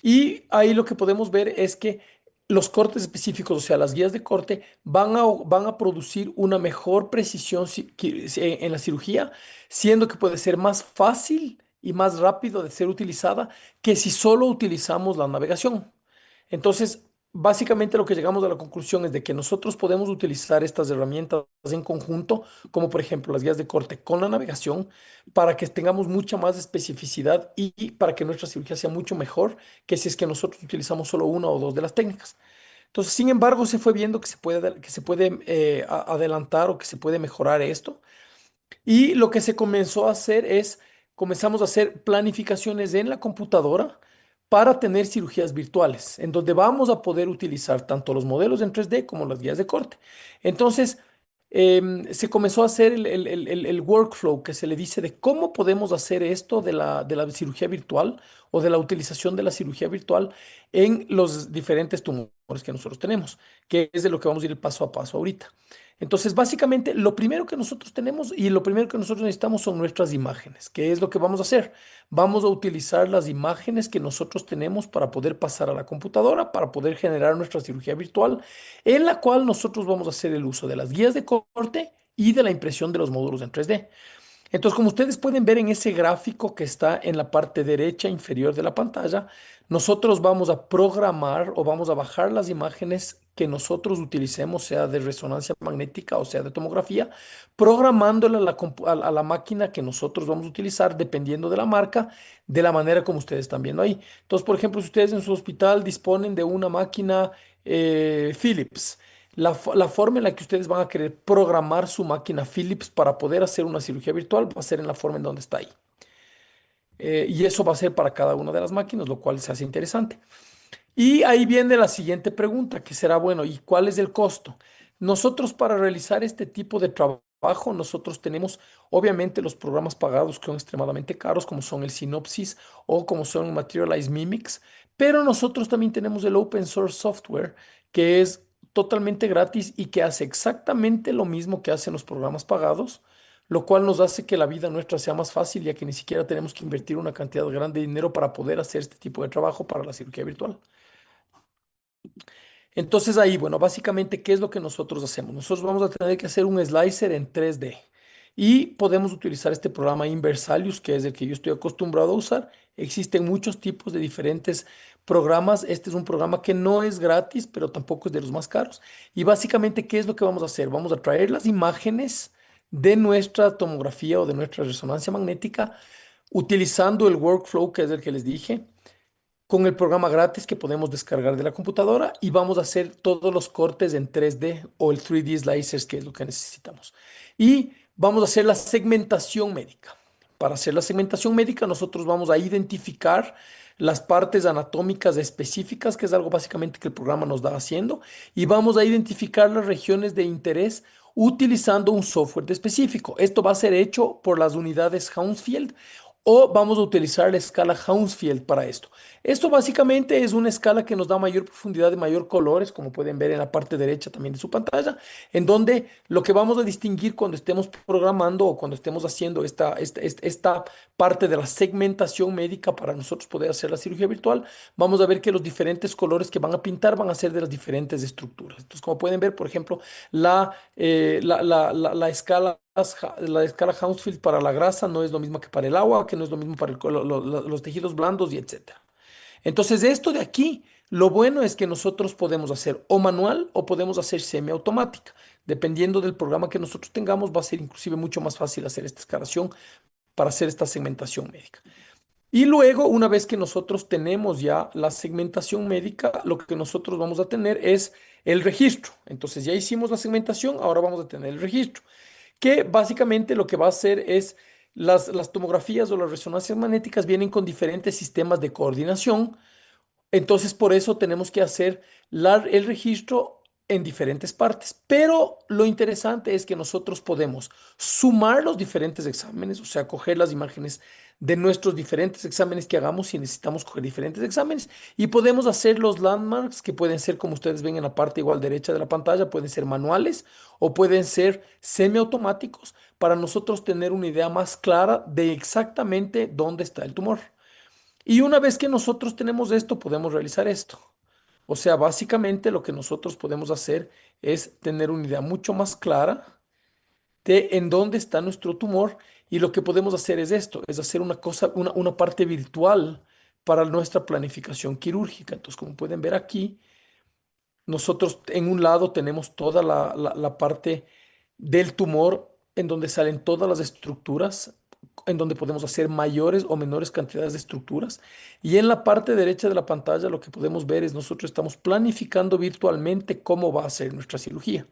Y ahí lo que podemos ver es que los cortes específicos, o sea, las guías de corte, van a producir una mejor precisión en la cirugía, siendo que puede ser más fácil y más rápido de ser utilizada que si solo utilizamos la navegación. Entonces, básicamente lo que llegamos a la conclusión es de que nosotros podemos utilizar estas herramientas en conjunto, como por ejemplo las guías de corte con la navegación, para que tengamos mucha más especificidad y para que nuestra cirugía sea mucho mejor que si es que nosotros utilizamos solo una o dos de las técnicas. Entonces, sin embargo, se fue viendo que se puede adelantar o que se puede mejorar esto. Y lo que se comenzó a hacer es, comenzamos a hacer planificaciones en la computadora para tener cirugías virtuales, en donde vamos a poder utilizar tanto los modelos en 3D como las guías de corte. Entonces, se comenzó a hacer el workflow que se le dice de cómo podemos hacer esto de la cirugía virtual o de la utilización de la cirugía virtual en los diferentes tumores que nosotros tenemos, que es de lo que vamos a ir paso a paso ahorita. Entonces, básicamente, lo primero que nosotros tenemos y lo primero que nosotros necesitamos son nuestras imágenes. ¿Qué es lo que vamos a hacer? Vamos a utilizar las imágenes que nosotros tenemos para poder pasar a la computadora, para poder generar nuestra cirugía virtual, en la cual nosotros vamos a hacer el uso de las guías de corte y de la impresión de los módulos en 3D. Entonces, como ustedes pueden ver en ese gráfico que está en la parte derecha inferior de la pantalla, nosotros vamos a programar o vamos a bajar las imágenes que nosotros utilicemos, sea de resonancia magnética o sea de tomografía, programándola a la máquina que nosotros vamos a utilizar dependiendo de la marca, de la manera como ustedes están viendo ahí. Entonces, por ejemplo, si ustedes en su hospital disponen de una máquina Philips, la forma en la que ustedes van a querer programar su máquina Philips para poder hacer una cirugía virtual va a ser en la forma en donde está ahí. Y eso va a ser para cada una de las máquinas, lo cual se hace interesante. Y ahí viene la siguiente pregunta, que será, bueno, ¿y cuál es el costo? Nosotros para realizar este tipo de trabajo, nosotros tenemos obviamente los programas pagados que son extremadamente caros, como son el Synopsys o como son Materialize Mimics, pero nosotros también tenemos el Open Source Software, que es totalmente gratis y que hace exactamente lo mismo que hacen los programas pagados, lo cual nos hace que la vida nuestra sea más fácil, ya que ni siquiera tenemos que invertir una cantidad grande de dinero para poder hacer este tipo de trabajo para la cirugía virtual. Entonces ahí, bueno, básicamente, ¿qué es lo que nosotros hacemos? Nosotros vamos a tener que hacer un slicer en 3D y podemos utilizar este programa Inversalius, que es el que yo estoy acostumbrado a usar. Existen muchos tipos de diferentes programas. Este es un programa que no es gratis, pero tampoco es de los más caros. Y básicamente, ¿qué es lo que vamos a hacer? Vamos a traer las imágenes de nuestra tomografía o de nuestra resonancia magnética utilizando el workflow, que es el que les dije, con el programa gratis que podemos descargar de la computadora y vamos a hacer todos los cortes en 3D o el 3D slicers, que es lo que necesitamos. Y vamos a hacer la segmentación médica. Para hacer la segmentación médica, nosotros vamos a identificar las partes anatómicas específicas, que es algo básicamente que el programa nos da haciendo, y vamos a identificar las regiones de interés utilizando un software específico. Esto va a ser hecho por las unidades Hounsfield o vamos a utilizar la escala Hounsfield para esto. Esto básicamente es una escala que nos da mayor profundidad y mayor colores, como pueden ver en la parte derecha también de su pantalla, en donde lo que vamos a distinguir cuando estemos programando o cuando estemos haciendo esta parte de la segmentación médica para nosotros poder hacer la cirugía virtual, vamos a ver que los diferentes colores que van a pintar van a ser de las diferentes estructuras. Entonces, como pueden ver, por ejemplo, la escala Hounsfield para la grasa no es lo mismo que para el agua, que no es lo mismo para los tejidos blandos y etcétera. Entonces, esto de aquí, lo bueno es que nosotros podemos hacer o manual o podemos hacer semiautomática. Dependiendo del programa que nosotros tengamos, va a ser inclusive mucho más fácil hacer esta escalación para hacer esta segmentación médica. Y luego, una vez que nosotros tenemos ya la segmentación médica, lo que nosotros vamos a tener es el registro. Entonces, ya hicimos la segmentación, ahora vamos a tener el registro, que básicamente lo que va a hacer es las tomografías o las resonancias magnéticas vienen con diferentes sistemas de coordinación. Entonces, por eso tenemos que hacer el registro en diferentes partes. Pero lo interesante es que nosotros podemos sumar los diferentes exámenes, o sea, coger las imágenes de nuestros diferentes exámenes que hagamos si necesitamos coger diferentes exámenes y podemos hacer los landmarks que pueden ser, como ustedes ven en la parte igual derecha de la pantalla, pueden ser manuales o pueden ser semiautomáticos para nosotros tener una idea más clara de exactamente dónde está el tumor. Y una vez que nosotros tenemos esto, podemos realizar esto. O sea, básicamente lo que nosotros podemos hacer es tener una idea mucho más clara de en dónde está nuestro tumor y lo que podemos hacer es esto, es hacer una parte virtual para nuestra planificación quirúrgica. Entonces, como pueden ver aquí, nosotros en un lado tenemos toda la parte del tumor en donde salen todas las estructuras, en donde podemos hacer mayores o menores cantidades de estructuras. Y en la parte derecha de la pantalla lo que podemos ver es nosotros estamos planificando virtualmente cómo va a ser nuestra cirugía.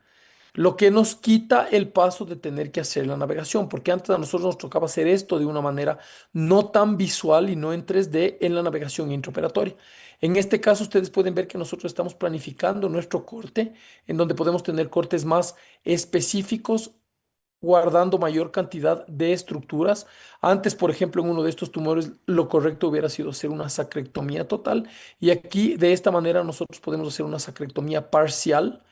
Lo que nos quita el paso de tener que hacer la navegación, porque antes a nosotros nos tocaba hacer esto de una manera no tan visual y no en 3D en la navegación intraoperatoria. En este caso, ustedes pueden ver que nosotros estamos planificando nuestro corte, en donde podemos tener cortes más específicos, guardando mayor cantidad de estructuras. Antes, por ejemplo, en uno de estos tumores, lo correcto hubiera sido hacer una sacrectomía total, y aquí, de esta manera, nosotros podemos hacer una sacrectomía parcial,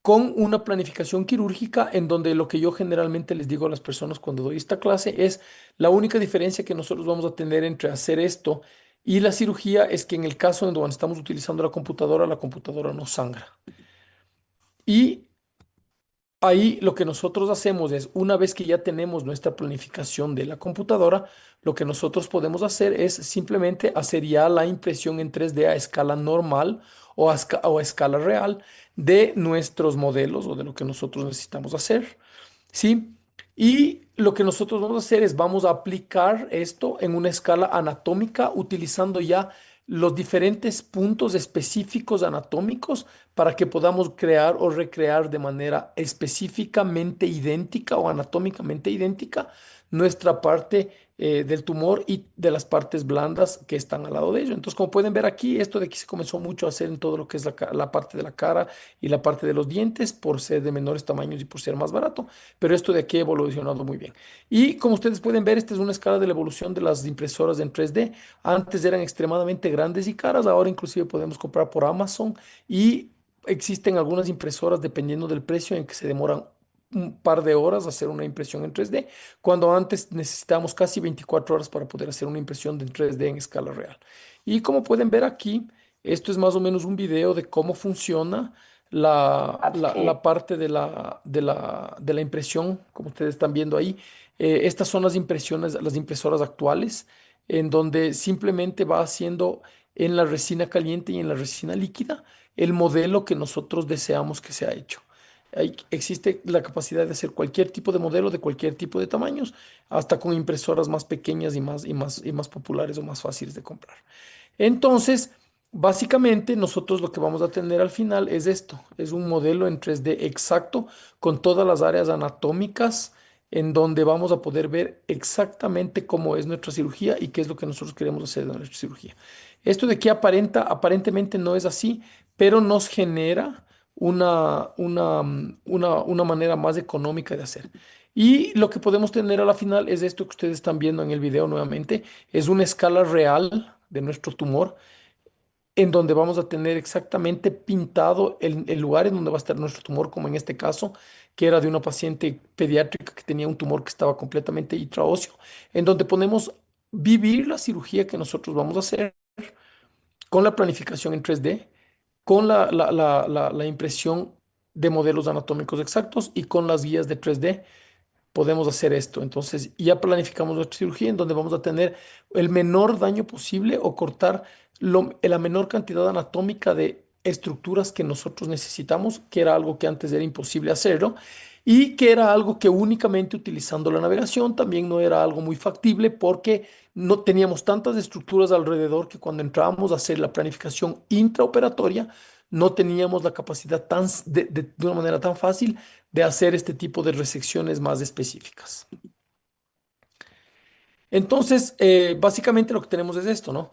con una planificación quirúrgica en donde lo que yo generalmente les digo a las personas cuando doy esta clase es la única diferencia que nosotros vamos a tener entre hacer esto y la cirugía es que en el caso en donde estamos utilizando la computadora no sangra. Y ahí lo que nosotros hacemos es, una vez que ya tenemos nuestra planificación de la computadora, lo que nosotros podemos hacer es simplemente hacer ya la impresión en 3D a escala normal o a escala real de nuestros modelos o de lo que nosotros necesitamos hacer, ¿sí? Y lo que nosotros vamos a hacer es vamos a aplicar esto en una escala anatómica utilizando ya los diferentes puntos específicos anatómicos para que podamos crear o recrear de manera específicamente idéntica o anatómicamente idéntica nuestra parte del tumor y de las partes blandas que están al lado de ello. Entonces, como pueden ver aquí, esto de aquí se comenzó mucho a hacer en todo lo que es la parte de la cara y la parte de los dientes por ser de menores tamaños y por ser más barato, pero esto de aquí ha evolucionado muy bien. Y como ustedes pueden ver, esta es una escala de la evolución de las impresoras en 3D. Antes eran extremadamente grandes y caras, ahora inclusive podemos comprar por Amazon y existen algunas impresoras dependiendo del precio en que se demoran un par de horas hacer una impresión en 3D, cuando antes necesitábamos casi 24 horas para poder hacer una impresión de 3D en escala real. Y como pueden ver aquí, esto es más o menos un video de cómo funciona la parte de la impresión, como ustedes están viendo ahí. Estas son las impresoras actuales, en donde simplemente va haciendo en la resina caliente y en la resina líquida el modelo que nosotros deseamos que sea hecho. Existe la capacidad de hacer cualquier tipo de modelo de cualquier tipo de tamaños, hasta con impresoras más pequeñas y más populares o más fáciles de comprar. Entonces, básicamente nosotros lo que vamos a tener al final es esto, es un modelo en 3D exacto con todas las áreas anatómicas en donde vamos a poder ver exactamente cómo es nuestra cirugía y qué es lo que nosotros queremos hacer de nuestra cirugía. Esto de aquí aparentemente no es así, pero nos genera una manera más económica de hacer. Y lo que podemos tener a la final es esto que ustedes están viendo en el video nuevamente, es una escala real de nuestro tumor en donde vamos a tener exactamente pintado el lugar en donde va a estar nuestro tumor, como en este caso, que era de una paciente pediátrica que tenía un tumor que estaba completamente intraóseo, en donde podemos vivir la cirugía que nosotros vamos a hacer con la planificación en 3D, con la impresión de modelos anatómicos exactos y con las guías de 3D podemos hacer esto. Entonces ya planificamos nuestra cirugía en donde vamos a tener el menor daño posible o cortar la menor cantidad anatómica de estructuras que nosotros necesitamos, que era algo que antes era imposible hacerlo y que era algo que únicamente utilizando la navegación también no era algo muy factible porque no teníamos tantas estructuras alrededor que cuando entrábamos a hacer la planificación intraoperatoria no teníamos la capacidad de una manera tan fácil de hacer este tipo de resecciones más específicas. Entonces, básicamente lo que tenemos es esto, ¿no?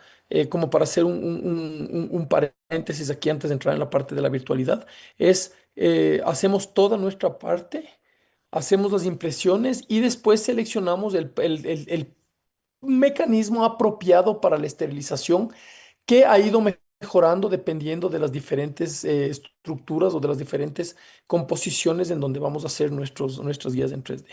Como para hacer un paréntesis aquí antes de entrar en la parte de la virtualidad, es hacemos toda nuestra parte, hacemos las impresiones y después seleccionamos el mecanismo apropiado para la esterilización que ha ido mejorando dependiendo de las diferentes estructuras o de las diferentes composiciones en donde vamos a hacer nuestras guías en 3D.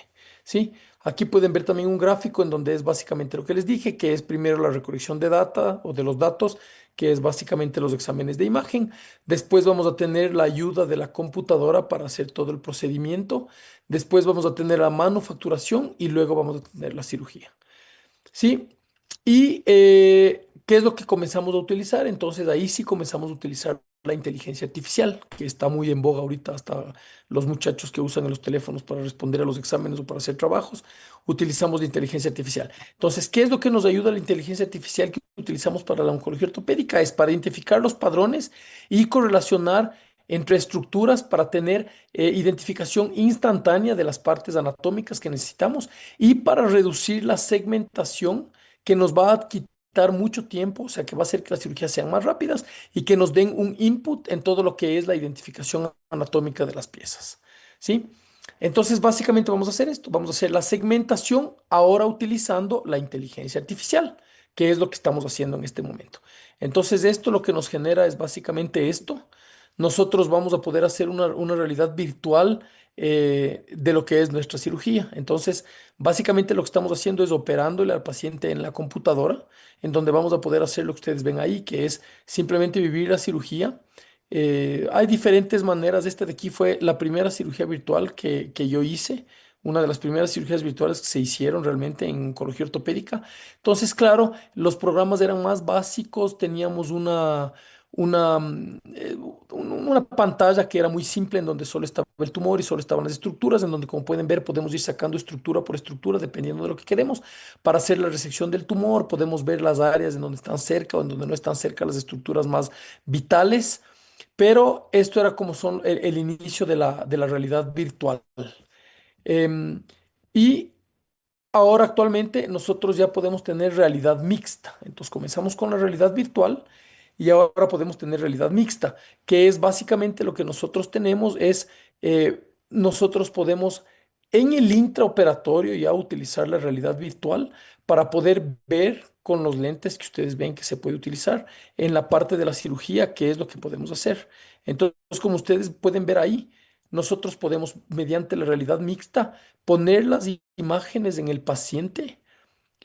¿Sí? Aquí pueden ver también un gráfico en donde es básicamente lo que les dije, que es primero la recolección de data o de los datos, que es básicamente los exámenes de imagen. Después vamos a tener la ayuda de la computadora para hacer todo el procedimiento. Después vamos a tener la manufacturación y luego vamos a tener la cirugía. ¿Sí? Y ¿qué es lo que comenzamos a utilizar? Entonces ahí sí comenzamos a utilizar la inteligencia artificial, que está muy en boga ahorita, hasta los muchachos que usan en los teléfonos para responder a los exámenes o para hacer trabajos, utilizamos la inteligencia artificial. Entonces, ¿qué es lo que nos ayuda la inteligencia artificial que utilizamos para la oncología ortopédica? Es para identificar los padrones y correlacionar entre estructuras para tener identificación instantánea de las partes anatómicas que necesitamos y para reducir la segmentación que nos va a quitar mucho tiempo, o sea, que va a hacer que las cirugías sean más rápidas y que nos den un input en todo lo que es la identificación anatómica de las piezas, ¿sí? Entonces, básicamente vamos a hacer esto, vamos a hacer la segmentación ahora utilizando la inteligencia artificial, que es lo que estamos haciendo en este momento. Entonces, esto lo que nos genera es básicamente esto. Nosotros vamos a poder hacer una realidad virtual de lo que es nuestra cirugía. Entonces, básicamente lo que estamos haciendo es operándole al paciente en la computadora, en donde vamos a poder hacer lo que ustedes ven ahí, que es simplemente vivir la cirugía. Hay diferentes maneras. Esta de aquí fue la primera cirugía virtual que yo hice, una de las primeras cirugías virtuales que se hicieron realmente en oncología ortopédica. Entonces, claro, los programas eran más básicos, teníamos una pantalla que era muy simple en donde solo estaba el tumor y solo estaban las estructuras, en donde como pueden ver podemos ir sacando estructura por estructura dependiendo de lo que queremos. Para hacer la resección del tumor podemos ver las áreas en donde están cerca o en donde no están cerca las estructuras más vitales, pero esto era como son el inicio de la realidad virtual. Em, y ahora actualmente nosotros ya podemos tener realidad mixta. Entonces comenzamos con la realidad virtual y ahora podemos tener realidad mixta, que es básicamente lo que nosotros tenemos es, nosotros podemos en el intraoperatorio ya utilizar la realidad virtual para poder ver con los lentes que ustedes ven que se puede utilizar en la parte de la cirugía, qué es lo que podemos hacer. Entonces, como ustedes pueden ver ahí, nosotros podemos, mediante la realidad mixta, poner las imágenes en el paciente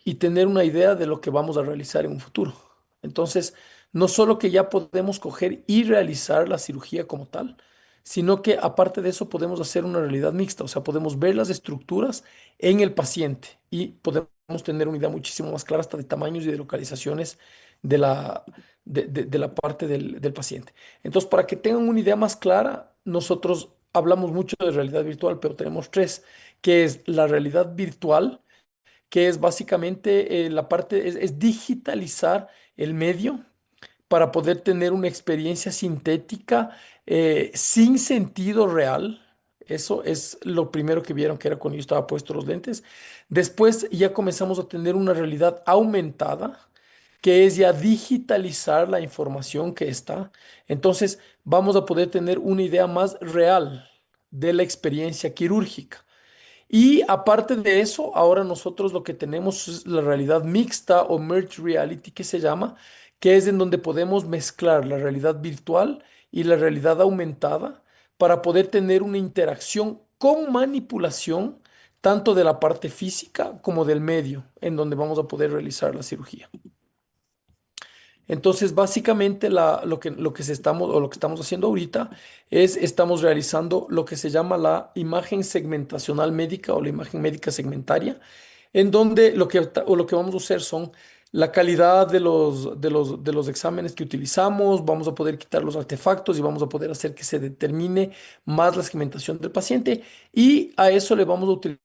y tener una idea de lo que vamos a realizar en un futuro. Entonces, no solo que ya podemos coger y realizar la cirugía como tal, sino que aparte de eso podemos hacer una realidad mixta, o sea, podemos ver las estructuras en el paciente y podemos tener una idea muchísimo más clara hasta de tamaños y de localizaciones de la parte del paciente. Entonces, para que tengan una idea más clara, nosotros hablamos mucho de realidad virtual, pero tenemos tres, que es la realidad virtual, que es básicamente la parte, es digitalizar el medio para poder tener una experiencia sintética sin sentido real. Eso es lo primero que vieron que era cuando yo estaba puesto los lentes. Después ya comenzamos a tener una realidad aumentada, que es ya digitalizar la información que está. Entonces vamos a poder tener una idea más real de la experiencia quirúrgica. Y aparte de eso, ahora nosotros lo que tenemos es la realidad mixta o merged reality que se llama, que es en donde podemos mezclar la realidad virtual y la realidad aumentada para poder tener una interacción con manipulación tanto de la parte física como del medio en donde vamos a poder realizar la cirugía. Entonces, básicamente lo que estamos haciendo ahorita es estamos realizando lo que se llama la imagen segmentacional médica o la imagen médica segmentaria, en donde lo que vamos a hacer son la calidad de los exámenes que utilizamos, vamos a poder quitar los artefactos y vamos a poder hacer que se determine más la segmentación del paciente y a eso le vamos a utilizar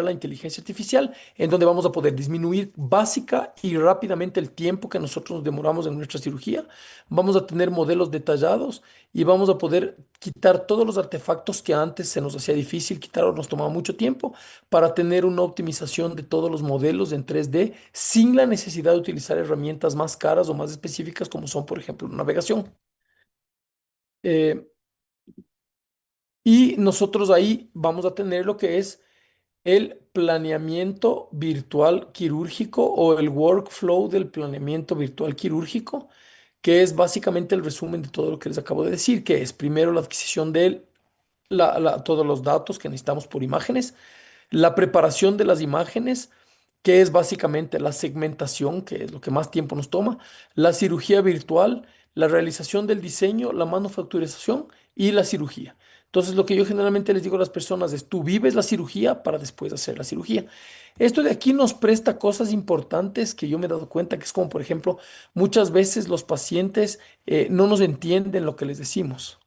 la inteligencia artificial, en donde vamos a poder disminuir básica y rápidamente el tiempo que nosotros nos demoramos en nuestra cirugía, vamos a tener modelos detallados y vamos a poder quitar todos los artefactos que antes se nos hacía difícil quitar o nos tomaba mucho tiempo para tener una optimización de todos los modelos en 3D sin la necesidad de utilizar herramientas más caras o más específicas como son, por ejemplo, navegación. Eh, y nosotros ahí vamos a tener lo que es el planeamiento virtual quirúrgico o el workflow del planeamiento virtual quirúrgico, que es básicamente el resumen de todo lo que les acabo de decir, que es primero la adquisición de todos los datos que necesitamos por imágenes, la preparación de las imágenes, que es básicamente la segmentación, que es lo que más tiempo nos toma, la cirugía virtual, la realización del diseño, la manufacturización y la cirugía. Entonces, lo que yo generalmente les digo a las personas es, tú vives la cirugía para después hacer la cirugía. Esto de aquí nos presta cosas importantes que yo me he dado cuenta, que es como, por ejemplo, muchas veces los pacientes no nos entienden lo que les decimos.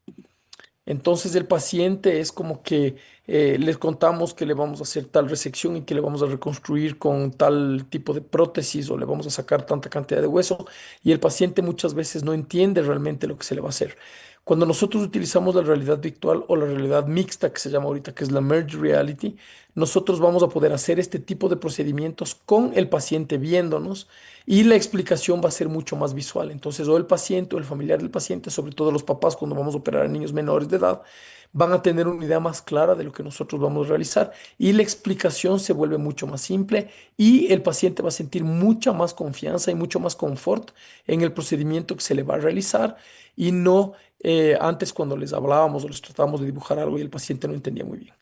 Entonces el paciente es como que les contamos que le vamos a hacer tal resección y que le vamos a reconstruir con tal tipo de prótesis o le vamos a sacar tanta cantidad de hueso y el paciente muchas veces no entiende realmente lo que se le va a hacer. Cuando nosotros utilizamos la realidad virtual o la realidad mixta que se llama ahorita, que es la merged reality, nosotros vamos a poder hacer este tipo de procedimientos con el paciente viéndonos y la explicación va a ser mucho más visual. Entonces, o el paciente o el familiar del paciente, sobre todo los papás cuando vamos a operar a niños menores de edad, van a tener una idea más clara de lo que nosotros vamos a realizar y la explicación se vuelve mucho más simple y el paciente va a sentir mucha más confianza y mucho más confort en el procedimiento que se le va a realizar y no antes cuando les hablábamos o les tratábamos de dibujar algo y el paciente no entendía muy bien.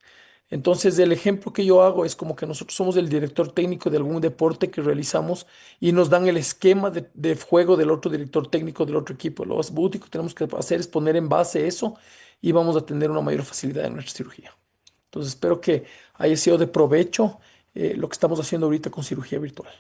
Entonces, el ejemplo que yo hago es como que nosotros somos el director técnico de algún deporte que realizamos y nos dan el esquema de juego del otro director técnico del otro equipo. Lo único que tenemos que hacer es poner en base eso y vamos a tener una mayor facilidad en nuestra cirugía. Entonces, espero que haya sido de provecho lo que estamos haciendo ahorita con cirugía virtual.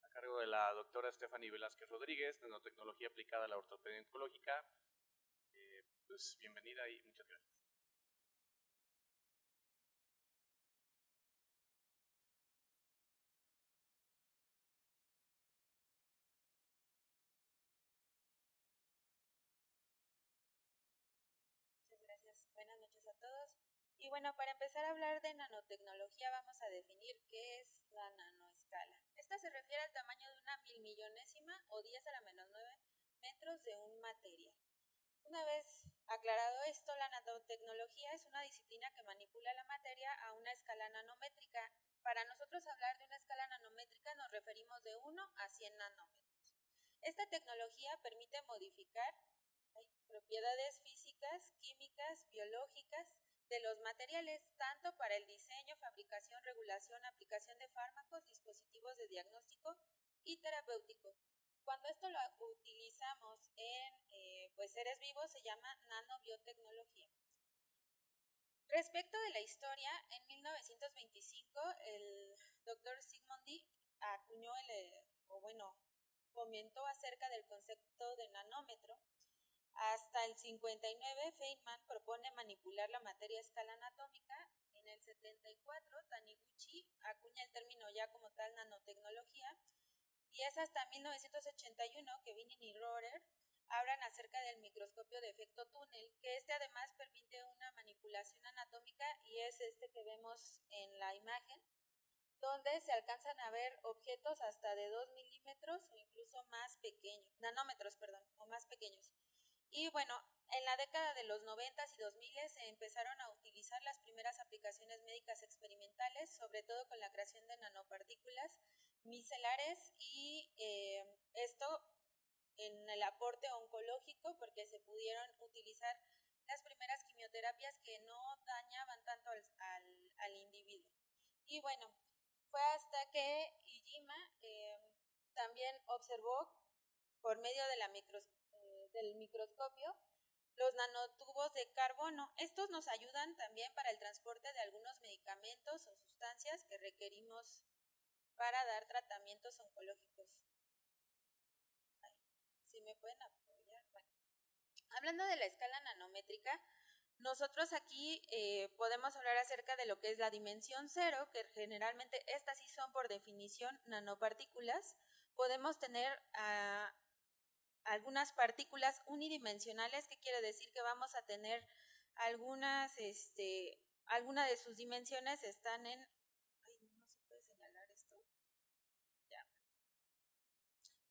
A cargo de la doctora Stephanie Velázquez Rodríguez, Nanotecnología aplicada a la ortopedia oncológica. Pues bienvenida y muchas gracias. Muchas gracias. Buenas noches a todos. Y bueno, para empezar a hablar de nanotecnología vamos a definir qué es la nanoescala. Esta se refiere al tamaño de una milmillonésima o 10⁻⁹ metros de un material. Una vez aclarado esto, la nanotecnología es una disciplina que manipula la materia a una escala nanométrica. Para nosotros hablar de una escala nanométrica nos referimos de 1 a 100 nanómetros. Esta tecnología permite modificar propiedades físicas, químicas, biológicas de los materiales, tanto para el diseño, fabricación, regulación, aplicación de fármacos, dispositivos de diagnóstico y terapéutico. Cuando esto lo utilizamos en seres vivos se llama nanobiotecnología. Respecto de la historia, en 1925 el doctor Sigmund acuñó comentó acerca del concepto de nanómetro. Hasta el 59, Feynman propone manipular la materia a escala anatómica. En el 74, Taniguchi acuña el término ya como tal nanotecnología. Y es hasta 1981 que Vinin y Rohrer hablan acerca del microscopio de efecto túnel, que además permite una manipulación anatómica, y es este que vemos en la imagen, donde se alcanzan a ver objetos hasta de 2 milímetros o incluso más pequeños, nanómetros, perdón, o más pequeños. Y bueno, en la década de los 90s y 2000s se empezaron a utilizar las primeras aplicaciones médicas experimentales, sobre todo con la creación de nanopartículas micelares, y esto en el aporte oncológico, porque se pudieron utilizar las primeras quimioterapias que no dañaban tanto al individuo. Y bueno, fue hasta que Iijima también observó por medio de del microscopio los nanotubos de carbono. Estos nos ayudan también para el transporte de algunos medicamentos o sustancias que requerimos para dar tratamientos oncológicos. Si me pueden apoyar. Bueno, hablando de la escala nanométrica, nosotros aquí podemos hablar acerca de lo que es la dimensión cero, que generalmente estas sí son por definición nanopartículas. Podemos tener algunas partículas unidimensionales, que quiere decir que vamos a tener algunas de sus dimensiones están en... no se puede señalar esto. Ya.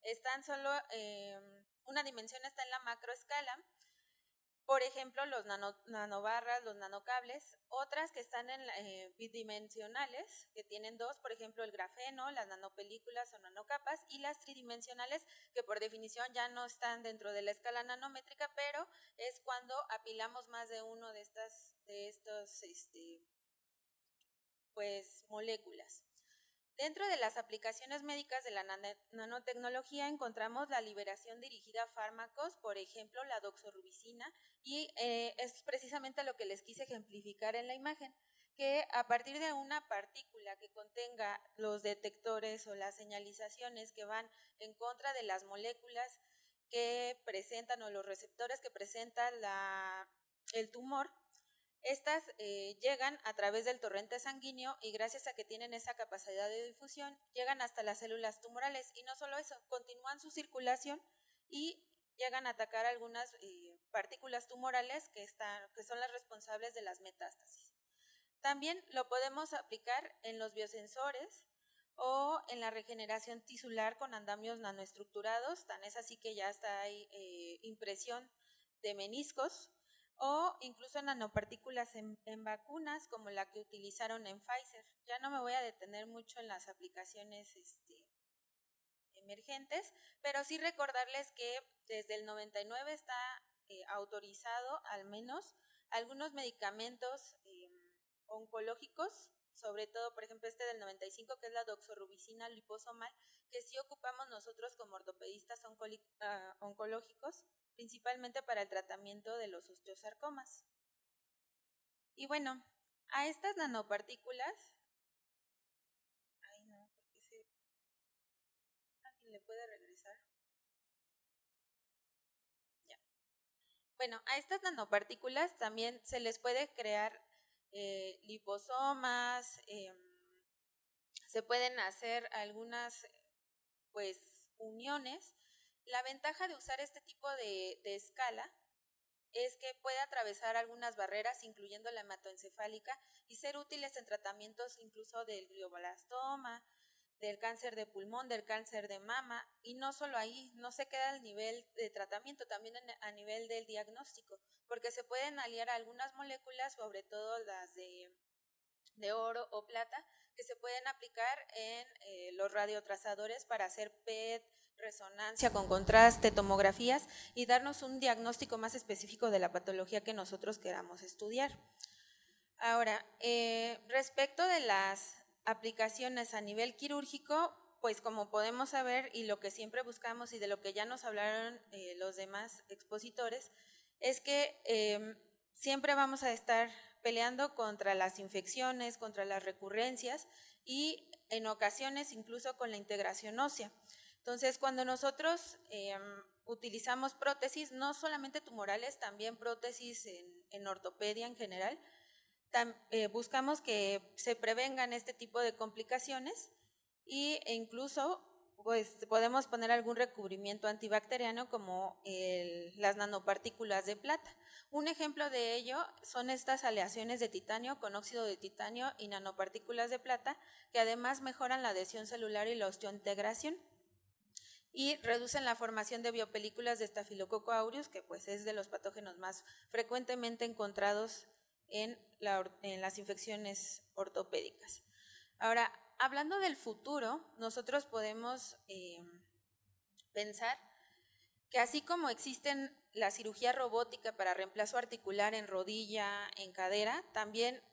Están solo... una dimensión está en la macroescala. Por ejemplo, los nanobarras, los nanocables. Otras que están en bidimensionales, que tienen 2, por ejemplo, el grafeno, las nanopelículas o nanocapas, y las tridimensionales, que por definición ya no están dentro de la escala nanométrica, pero es cuando apilamos más de uno de estos moléculas. Dentro de las aplicaciones médicas de la nanotecnología encontramos la liberación dirigida a fármacos, por ejemplo la doxorubicina, y es precisamente lo que les quise ejemplificar en la imagen, que a partir de una partícula que contenga los detectores o las señalizaciones que van en contra de las moléculas que presentan o los receptores que presentan el tumor, estas llegan a través del torrente sanguíneo, y gracias a que tienen esa capacidad de difusión, llegan hasta las células tumorales, y no solo eso, continúan su circulación y llegan a atacar algunas partículas tumorales que son las responsables de las metástasis. También lo podemos aplicar en los biosensores o en la regeneración tisular con andamios nanoestructurados, tan es así que ya hay impresión de meniscos, o incluso en nanopartículas en vacunas, como la que utilizaron en Pfizer. Ya no me voy a detener mucho en las aplicaciones emergentes, pero sí recordarles que desde el 99 está autorizado al menos algunos medicamentos oncológicos, sobre todo, por ejemplo, del 95, que es la doxorubicina liposomal, que sí ocupamos nosotros como ortopedistas oncológicos, principalmente para el tratamiento de los osteosarcomas. Y bueno, a estas nanopartículas, ¿alguien le puede regresar? Ya. Bueno, a estas nanopartículas también se les puede crear liposomas, se pueden hacer algunas uniones. La ventaja de usar este tipo de escala es que puede atravesar algunas barreras, incluyendo la hematoencefálica, y ser útiles en tratamientos incluso del glioblastoma, del cáncer de pulmón, del cáncer de mama, y no solo ahí, no se queda al nivel de tratamiento, también a nivel del diagnóstico, porque se pueden aliar algunas moléculas, sobre todo las de oro o plata, que se pueden aplicar en los radiotrazadores para hacer PET, resonancia con contraste, tomografías, y darnos un diagnóstico más específico de la patología que nosotros queramos estudiar. Ahora, respecto de las aplicaciones a nivel quirúrgico, pues como podemos saber, y lo que siempre buscamos y de lo que ya nos hablaron los demás expositores, es que siempre vamos a estar peleando contra las infecciones, contra las recurrencias y en ocasiones incluso con la integración ósea. Entonces, cuando nosotros utilizamos prótesis, no solamente tumorales, también prótesis en ortopedia en general, buscamos que se prevengan este tipo de complicaciones e incluso pues, podemos poner algún recubrimiento antibacteriano como las nanopartículas de plata. Un ejemplo de ello son estas aleaciones de titanio con óxido de titanio y nanopartículas de plata, que además mejoran la adhesión celular y la osteointegración y reducen la formación de biopelículas de Staphylococcus aureus, que pues es de los patógenos más frecuentemente encontrados en las infecciones ortopédicas. Ahora, hablando del futuro, nosotros podemos pensar que así como existen la cirugía robótica para reemplazo articular en rodilla, en cadera, también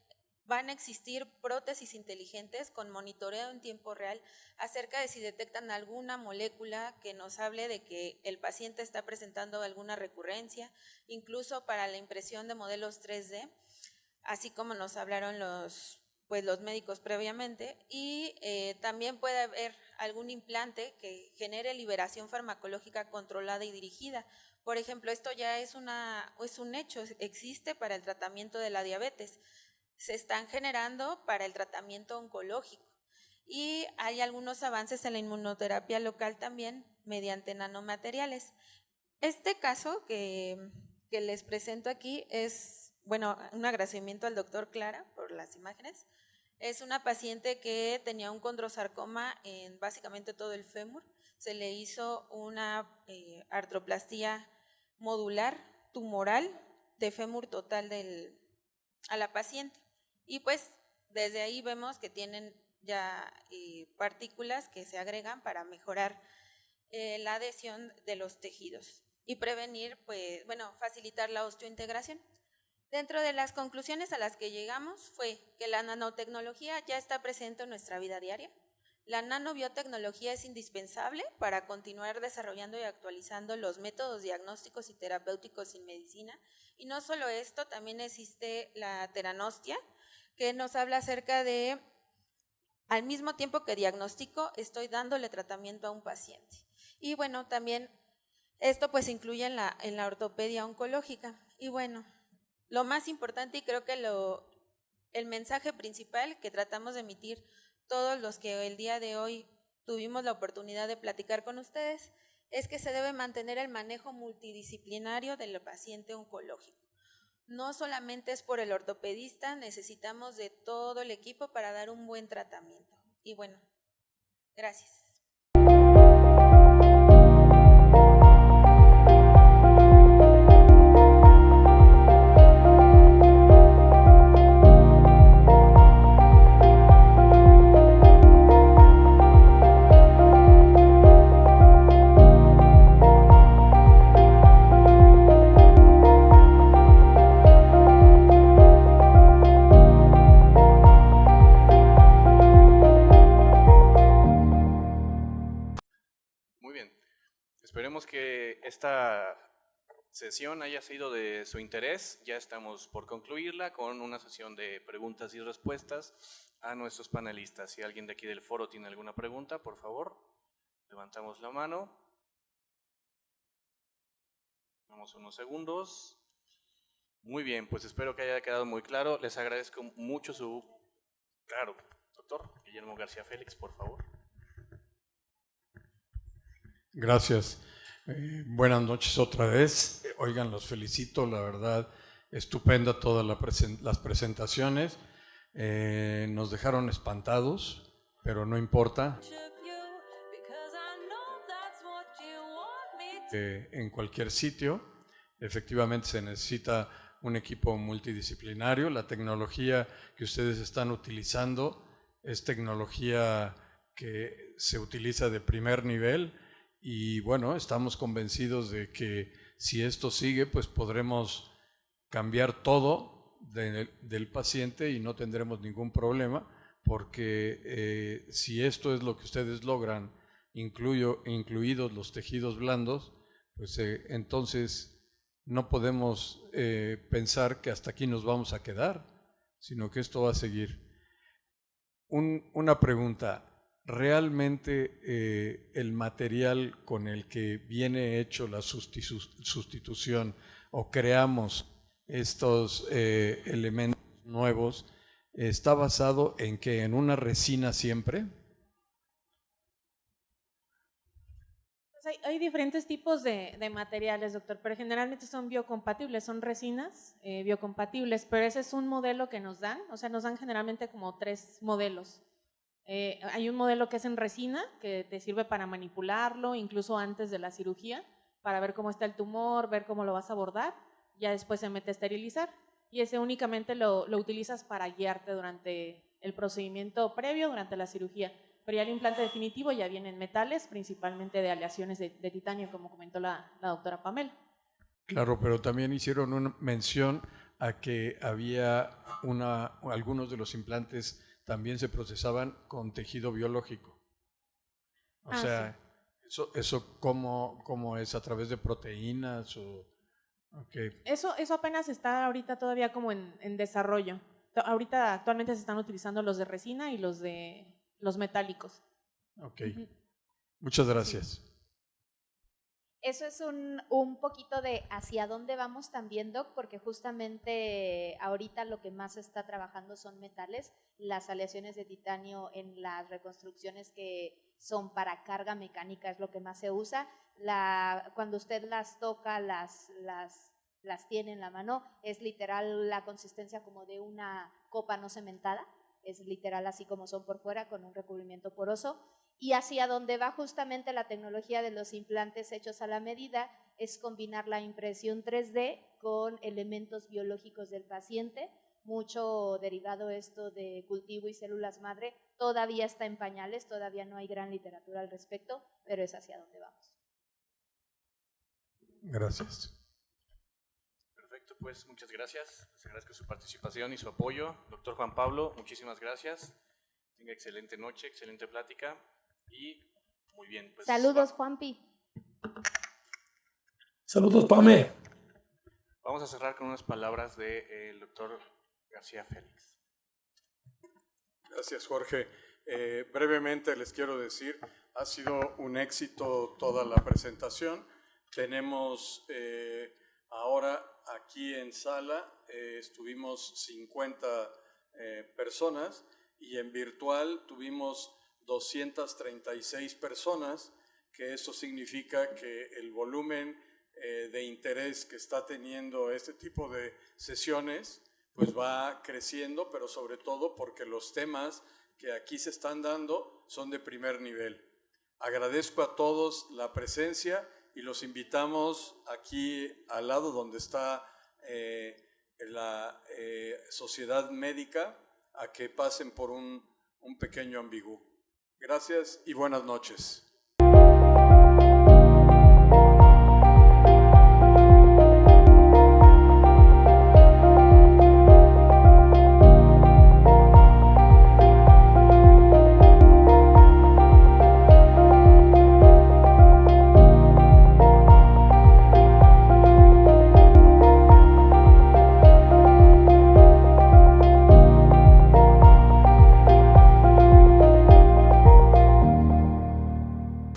van a existir prótesis inteligentes con monitoreo en tiempo real acerca de si detectan alguna molécula que nos hable de que el paciente está presentando alguna recurrencia, incluso para la impresión de modelos 3D, así como nos hablaron los médicos previamente, y también puede haber algún implante que genere liberación farmacológica controlada y dirigida. Por ejemplo, esto ya es un hecho, existe para el tratamiento de la diabetes, se están generando para el tratamiento oncológico y hay algunos avances en la inmunoterapia local también mediante nanomateriales. Este caso que les presento aquí es, bueno, un agradecimiento al doctor Clara por las imágenes. Es una paciente que tenía un condrosarcoma en básicamente todo el fémur. Se le hizo una artroplastía modular tumoral de fémur total a la paciente. Y pues desde ahí vemos que tienen ya partículas que se agregan para mejorar la adhesión de los tejidos y prevenir, pues, bueno, facilitar la osteointegración. Dentro de las conclusiones a las que llegamos fue que la nanotecnología ya está presente en nuestra vida diaria. La nanobiotecnología es indispensable para continuar desarrollando y actualizando los métodos diagnósticos y terapéuticos en medicina. Y no solo esto, también existe la teranostia, que nos habla acerca de, al mismo tiempo que diagnostico, estoy dándole tratamiento a un paciente. Y bueno, también esto pues incluye en la ortopedia oncológica. Y bueno, lo más importante y creo que el mensaje principal que tratamos de emitir todos los que el día de hoy tuvimos la oportunidad de platicar con ustedes es que se debe mantener el manejo multidisciplinario del paciente oncológico. No solamente es por el ortopedista, necesitamos de todo el equipo para dar un buen tratamiento. Y bueno, gracias. Esperemos que esta sesión haya sido de su interés. Ya estamos por concluirla con una sesión de preguntas y respuestas a nuestros panelistas. Si alguien de aquí del foro tiene alguna pregunta, por favor, levantamos la mano. Damos unos segundos. Muy bien, pues espero que haya quedado muy claro. Les agradezco mucho su... Claro, doctor Guillermo García Félix, por favor. Gracias. Buenas noches otra vez. Oigan, los felicito, la verdad, estupenda todas las presentaciones. Nos dejaron espantados, pero no importa. En cualquier sitio, efectivamente se necesita un equipo multidisciplinario. La tecnología que ustedes están utilizando es tecnología que se utiliza de primer nivel. Y bueno, estamos convencidos de que si esto sigue, pues podremos cambiar todo del paciente y no tendremos ningún problema, porque si esto es lo que ustedes logran, incluidos los tejidos blandos, pues entonces no podemos pensar que hasta aquí nos vamos a quedar. sino que esto va a seguir. Una pregunta. ¿Realmente el material con el que viene hecho la sustitución o creamos estos elementos nuevos está basado en que en una resina siempre? Pues hay diferentes tipos de materiales, doctor, pero generalmente son biocompatibles, son resinas biocompatibles, pero ese es un modelo que nos dan, o sea, nos dan generalmente como 3 modelos. Hay un modelo que es en resina, que te sirve para manipularlo, incluso antes de la cirugía, para ver cómo está el tumor, ver cómo lo vas a abordar, ya después se mete a esterilizar, y ese únicamente lo utilizas para guiarte durante el procedimiento previo, durante la cirugía, pero ya el implante definitivo ya viene en metales, principalmente de aleaciones de titanio, como comentó la doctora Pamela. Claro, pero también hicieron una mención a que había algunos de los implantes también se procesaban con tejido biológico. O sea, sí. ¿Eso cómo es? ¿A través de proteínas? Okay. Eso apenas está ahorita todavía como en desarrollo. Ahorita actualmente se están utilizando los de resina y los metálicos. Ok. Muchas gracias. Sí. Eso es un poquito de hacia dónde vamos también, Doc, porque justamente ahorita lo que más se está trabajando son metales, las aleaciones de titanio en las reconstrucciones que son para carga mecánica es lo que más se usa. Cuando usted las toca, las tiene en la mano, es literal la consistencia como de una copa no cementada, es literal así como son por fuera con un recubrimiento poroso. Y hacia donde va justamente la tecnología de los implantes hechos a la medida es combinar la impresión 3D con elementos biológicos del paciente, mucho derivado esto de cultivo y células madre, todavía está en pañales, todavía no hay gran literatura al respecto, pero es hacia donde vamos. Gracias. Perfecto, pues muchas gracias. Les agradezco su participación y su apoyo. Doctor Juan Pablo, muchísimas gracias. Tenga excelente noche, excelente plática. Y muy bien. Pues, saludos, Juanpi. Saludos, Pame. Vamos a cerrar con unas palabras del doctor García Félix. Gracias, Jorge. Brevemente les quiero decir, ha sido un éxito toda la presentación. Tenemos ahora aquí en sala, estuvimos 50 personas y en virtual tuvimos 236 personas, que eso significa que el volumen de interés que está teniendo este tipo de sesiones pues va creciendo, pero sobre todo porque los temas que aquí se están dando son de primer nivel. Agradezco a todos la presencia y los invitamos aquí al lado donde está la Sociedad Médica a que pasen por un pequeño ambigú. Gracias y buenas noches.